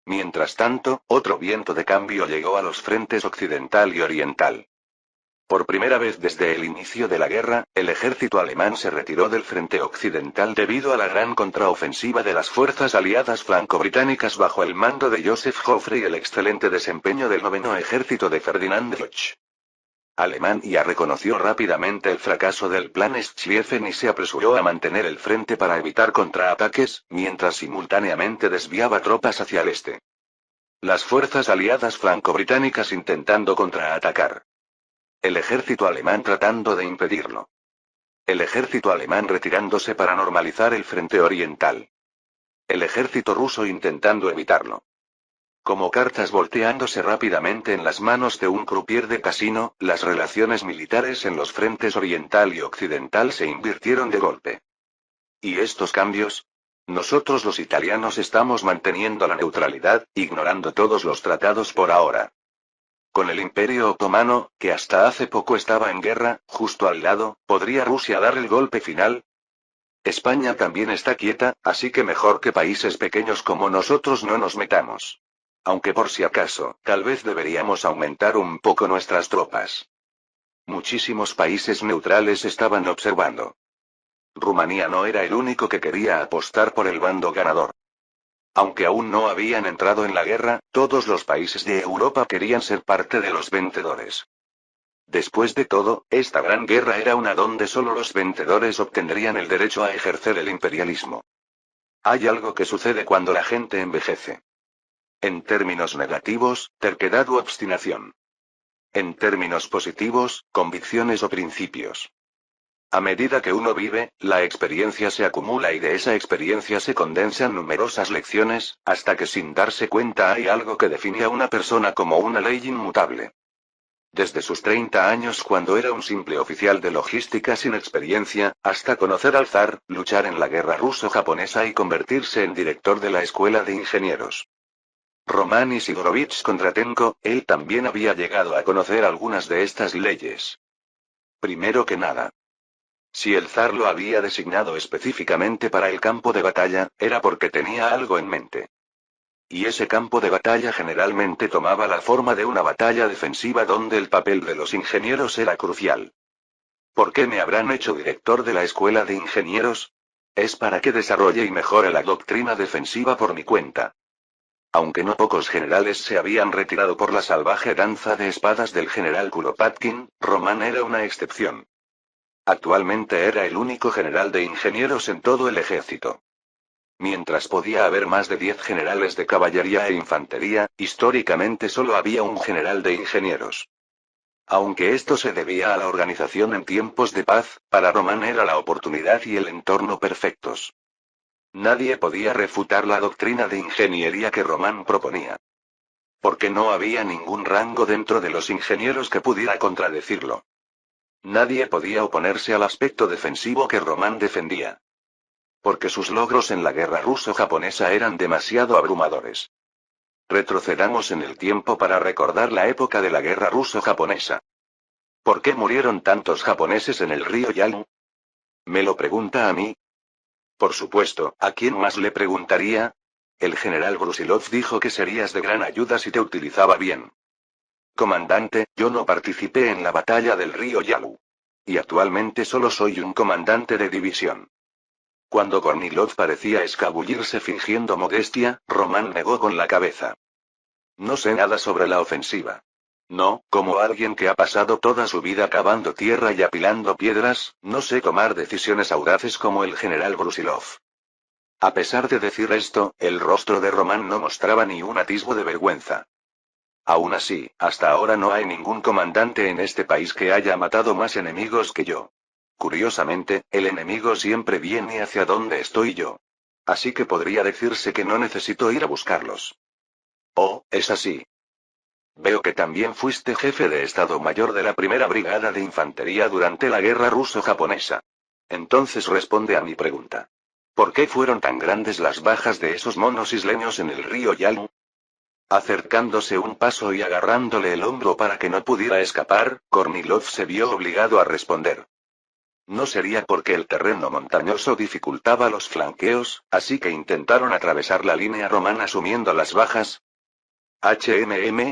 Speaker 1: Mientras tanto, otro viento de cambio llegó a los frentes occidental y oriental. Por primera vez desde el inicio de la guerra, el ejército alemán se retiró del frente occidental debido a la gran contraofensiva de las fuerzas aliadas franco-británicas bajo el mando de Joseph Joffre y el excelente desempeño del noveno ejército de Ferdinand Foch. Alemania reconoció rápidamente el fracaso del plan Schlieffen y se apresuró a mantener el frente para evitar contraataques, mientras simultáneamente desviaba tropas hacia el este. Las fuerzas aliadas franco-británicas intentando contraatacar. El ejército alemán tratando de impedirlo. El ejército alemán retirándose para normalizar el frente oriental. El ejército ruso intentando evitarlo. Como cartas volteándose rápidamente en las manos de un croupier de casino, las relaciones militares en los frentes oriental y occidental se invirtieron de golpe. ¿Y estos cambios? Nosotros los italianos estamos manteniendo la neutralidad, ignorando todos los tratados por ahora. Con el Imperio Otomano, que hasta hace poco estaba en guerra, justo al lado, ¿podría Rusia dar el golpe final? España también está quieta, así que mejor que países pequeños como nosotros no nos metamos. Aunque por si acaso, tal vez deberíamos aumentar un poco nuestras tropas. Muchísimos países neutrales estaban observando. Rumanía no era el único que quería apostar por el bando ganador. Aunque aún no habían entrado en la guerra, todos los países de Europa querían ser parte de los vencedores. Después de todo, esta gran guerra era una donde solo los vencedores obtendrían el derecho a ejercer el imperialismo. Hay algo que sucede cuando la gente envejece. En términos negativos, terquedad u obstinación. En términos positivos, convicciones o principios. A medida que uno vive, la experiencia se acumula y de esa experiencia se condensan numerosas lecciones, hasta que sin darse cuenta hay algo que define a una persona como una ley inmutable. Desde sus 30 años cuando era un simple oficial de logística sin experiencia, hasta conocer al zar, luchar en la guerra ruso-japonesa y convertirse en director de la escuela de ingenieros. Román Isidorovich Kondratenko, él también había llegado a conocer algunas de estas leyes. Primero que nada, si el zar lo había designado específicamente para el campo de batalla, era porque tenía algo en mente. Y ese campo de batalla generalmente tomaba la forma de una batalla defensiva donde el papel de los ingenieros era crucial. ¿Por qué me habrán hecho director de la escuela de ingenieros? Es para que desarrolle y mejore la doctrina defensiva por mi cuenta. Aunque no pocos generales se habían retirado por la salvaje danza de espadas del general Kuropatkin, Román era una excepción. Actualmente era el único general de ingenieros en todo el ejército. Mientras podía haber más de 10 generales de caballería e infantería, históricamente solo había un general de ingenieros. Aunque esto se debía a la organización en tiempos de paz, para Román era la oportunidad y el entorno perfectos. Nadie podía refutar la doctrina de ingeniería que Román proponía. Porque no había ningún rango dentro de los ingenieros que pudiera contradecirlo. Nadie podía oponerse al aspecto defensivo que Román defendía. Porque sus logros en la guerra ruso-japonesa eran demasiado abrumadores. Retrocedamos en el tiempo para recordar la época de la guerra ruso-japonesa. ¿Por qué murieron tantos japoneses en el río Yalu? ¿Me lo pregunta a mí? Por supuesto, ¿a quién más le preguntaría? El general Brusilov dijo que serías de gran ayuda si te utilizaba bien. Comandante, yo no participé en la batalla del río Yalu. Y actualmente solo soy un comandante de división. Cuando Kornilov parecía escabullirse fingiendo modestia, Román negó con la cabeza. No sé nada sobre la ofensiva. No, como alguien que ha pasado toda su vida cavando tierra y apilando piedras, no sé tomar decisiones audaces como el general Brusilov. A pesar de decir esto, el rostro de Román no mostraba ni un atisbo de vergüenza. Aún así, hasta ahora no hay ningún comandante en este país que haya matado más enemigos que yo. Curiosamente, el enemigo siempre viene hacia donde estoy yo. Así que podría decirse que no necesito ir a buscarlos. Oh, es así. Veo que también fuiste jefe de Estado Mayor de la Primera Brigada de Infantería durante la guerra ruso-japonesa. Entonces responde a mi pregunta. ¿Por qué fueron tan grandes las bajas de esos monos isleños en el río Yalu? Acercándose un paso y agarrándole el hombro para que no pudiera escapar, Kornilov se vio obligado a responder. No sería porque el terreno montañoso dificultaba los flanqueos, así que intentaron atravesar la línea romana asumiendo las bajas.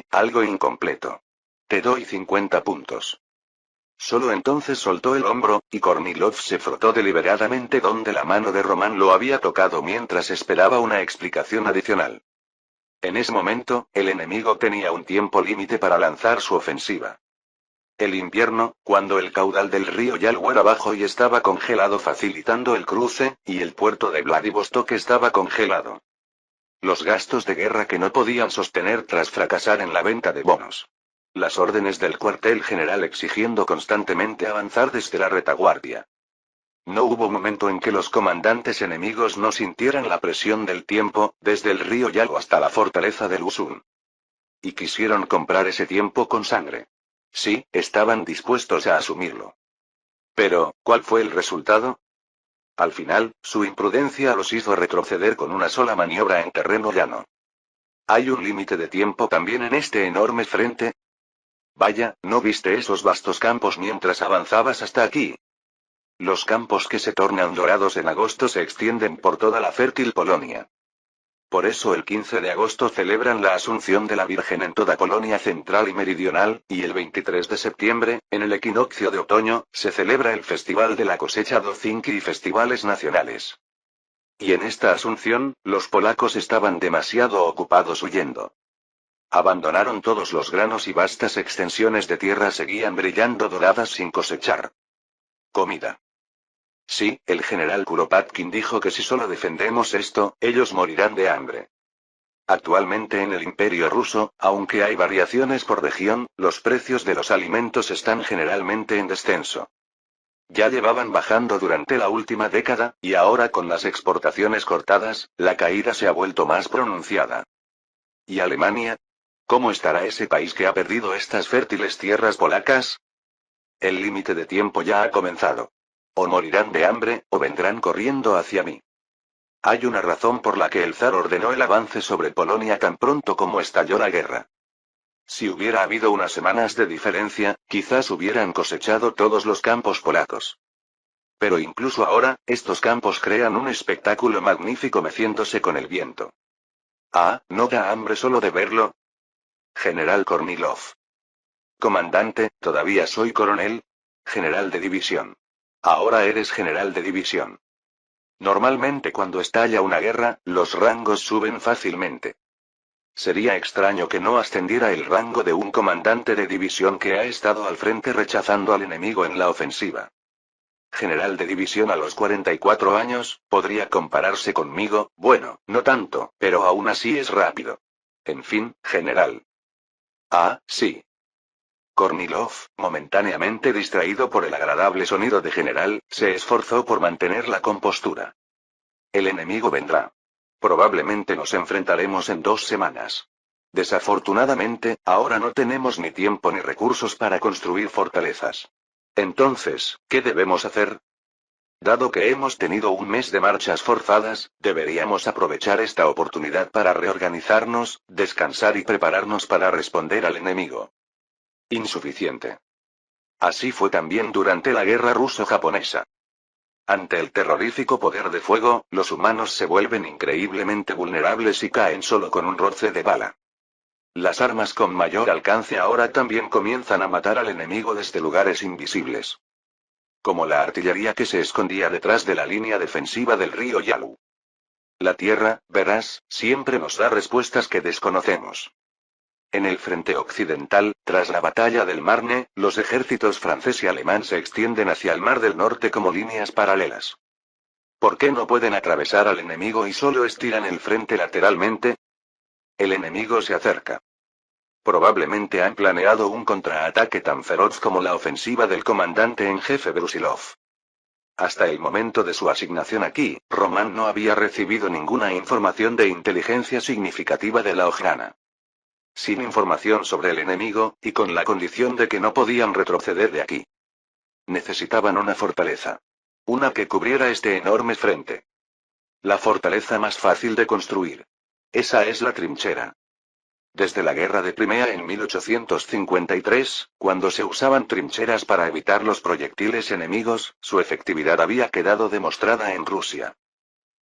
Speaker 1: Algo incompleto. Te doy 50 puntos. Solo entonces soltó el hombro, y Kornilov se frotó deliberadamente donde la mano de Román lo había tocado mientras esperaba una explicación adicional. En ese momento, el enemigo tenía un tiempo límite para lanzar su ofensiva. El invierno, cuando el caudal del río Yalu era bajo y estaba congelado facilitando el cruce, y el puerto de Vladivostok estaba congelado. Los gastos de guerra que no podían sostener tras fracasar en la venta de bonos. Las órdenes del cuartel general exigiendo constantemente avanzar desde la retaguardia. No hubo momento en que los comandantes enemigos no sintieran la presión del tiempo, desde el río Yalu hasta la fortaleza de Lusun. Y quisieron comprar ese tiempo con sangre. Sí, estaban dispuestos a asumirlo. Pero, ¿cuál fue el resultado? Al final, su imprudencia los hizo retroceder con una sola maniobra en terreno llano. ¿Hay un límite de tiempo también en este enorme frente? Vaya, ¿no viste esos vastos campos mientras avanzabas hasta aquí? Los campos que se tornan dorados en agosto se extienden por toda la fértil Polonia. Por eso el 15 de agosto celebran la Asunción de la Virgen en toda Polonia central y meridional, y el 23 de septiembre, en el equinoccio de otoño, se celebra el Festival de la Cosecha Docinki y festivales nacionales. Y en esta Asunción, los polacos estaban demasiado ocupados huyendo. Abandonaron todos los granos y vastas extensiones de tierra seguían brillando doradas sin cosechar. Comida. Sí, el general Kuropatkin dijo que si solo defendemos esto, ellos morirán de hambre. Actualmente en el Imperio ruso, aunque hay variaciones por región, los precios de los alimentos están generalmente en descenso. Ya llevaban bajando durante la última década, y ahora con las exportaciones cortadas, la caída se ha vuelto más pronunciada. ¿Y Alemania? ¿Cómo estará ese país que ha perdido estas fértiles tierras polacas? El límite de tiempo ya ha comenzado. O morirán de hambre, o vendrán corriendo hacia mí. Hay una razón por la que el zar ordenó el avance sobre Polonia tan pronto como estalló la guerra. Si hubiera habido unas semanas de diferencia, quizás hubieran cosechado todos los campos polacos. Pero incluso ahora, estos campos crean un espectáculo magnífico meciéndose con el viento. Ah, ¿no da hambre solo de verlo? General Kornilov. Comandante, todavía soy coronel. General de división. Ahora eres general de división. Normalmente cuando estalla una guerra, los rangos suben fácilmente. Sería extraño que no ascendiera el rango de un comandante de división que ha estado al frente rechazando al enemigo en la ofensiva. General de división a los 44 años, podría compararse conmigo, bueno, no tanto, pero aún así es rápido. En fin, general. Ah, sí. Kornilov, momentáneamente distraído por el agradable sonido de general, se esforzó por mantener la compostura. El enemigo vendrá. Probablemente nos enfrentaremos en 2 semanas. Desafortunadamente, ahora no tenemos ni tiempo ni recursos para construir fortalezas. Entonces, ¿qué debemos hacer? Dado que hemos tenido un mes de marchas forzadas, deberíamos aprovechar esta oportunidad para reorganizarnos, descansar y prepararnos para responder al enemigo. Insuficiente. Así fue también durante la guerra ruso-japonesa. Ante el terrorífico poder de fuego, los humanos se vuelven increíblemente vulnerables y caen solo con un roce de bala. Las armas con mayor alcance ahora también comienzan a matar al enemigo desde lugares invisibles. Como la artillería que se escondía detrás de la línea defensiva del río Yalu. La tierra, verás, siempre nos da respuestas que desconocemos. En el frente occidental, tras la batalla del Marne, los ejércitos francés y alemán se extienden hacia el Mar del Norte como líneas paralelas. ¿Por qué no pueden atravesar al enemigo y solo estiran el frente lateralmente? El enemigo se acerca. Probablemente han planeado un contraataque tan feroz como la ofensiva del comandante en jefe Brusilov. Hasta el momento de su asignación aquí, Román no había recibido ninguna información de inteligencia significativa de la Ojrana. Sin información sobre el enemigo, y con la condición de que no podían retroceder de aquí. Necesitaban una fortaleza. Una que cubriera este enorme frente. La fortaleza más fácil de construir. Esa es la trinchera. Desde la guerra de Crimea en 1853, cuando se usaban trincheras para evitar los proyectiles enemigos, su efectividad había quedado demostrada en Rusia.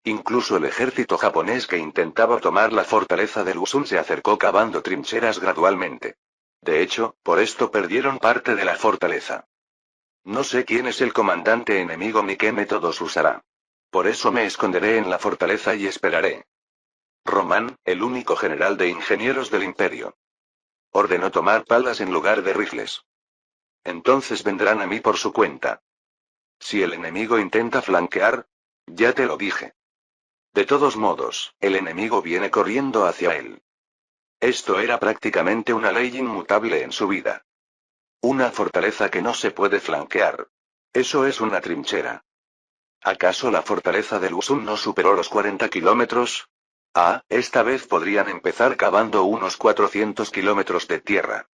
Speaker 1: Incluso el ejército japonés que intentaba tomar la fortaleza de Lusun se acercó cavando trincheras gradualmente. De hecho, por esto perdieron parte de la fortaleza. No sé quién es el comandante enemigo ni qué métodos usará. Por eso me esconderé en la fortaleza y esperaré. Román, el único general de ingenieros del imperio. Ordenó tomar palas en lugar de rifles. Entonces vendrán a mí por su cuenta. Si el enemigo intenta flanquear, ya te lo dije. De todos modos, el enemigo viene corriendo hacia él. Esto era prácticamente una ley inmutable en su vida. Una fortaleza que no se puede flanquear. Eso es una trinchera. ¿Acaso la fortaleza del Usun no superó los 40 kilómetros? Ah, esta vez podrían empezar cavando unos 400 kilómetros de tierra.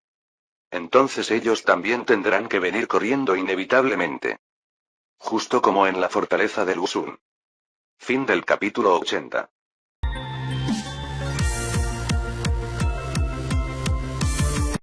Speaker 1: Entonces ellos también tendrán que venir corriendo inevitablemente. Justo como en la fortaleza del Usun. Fin del capítulo 80.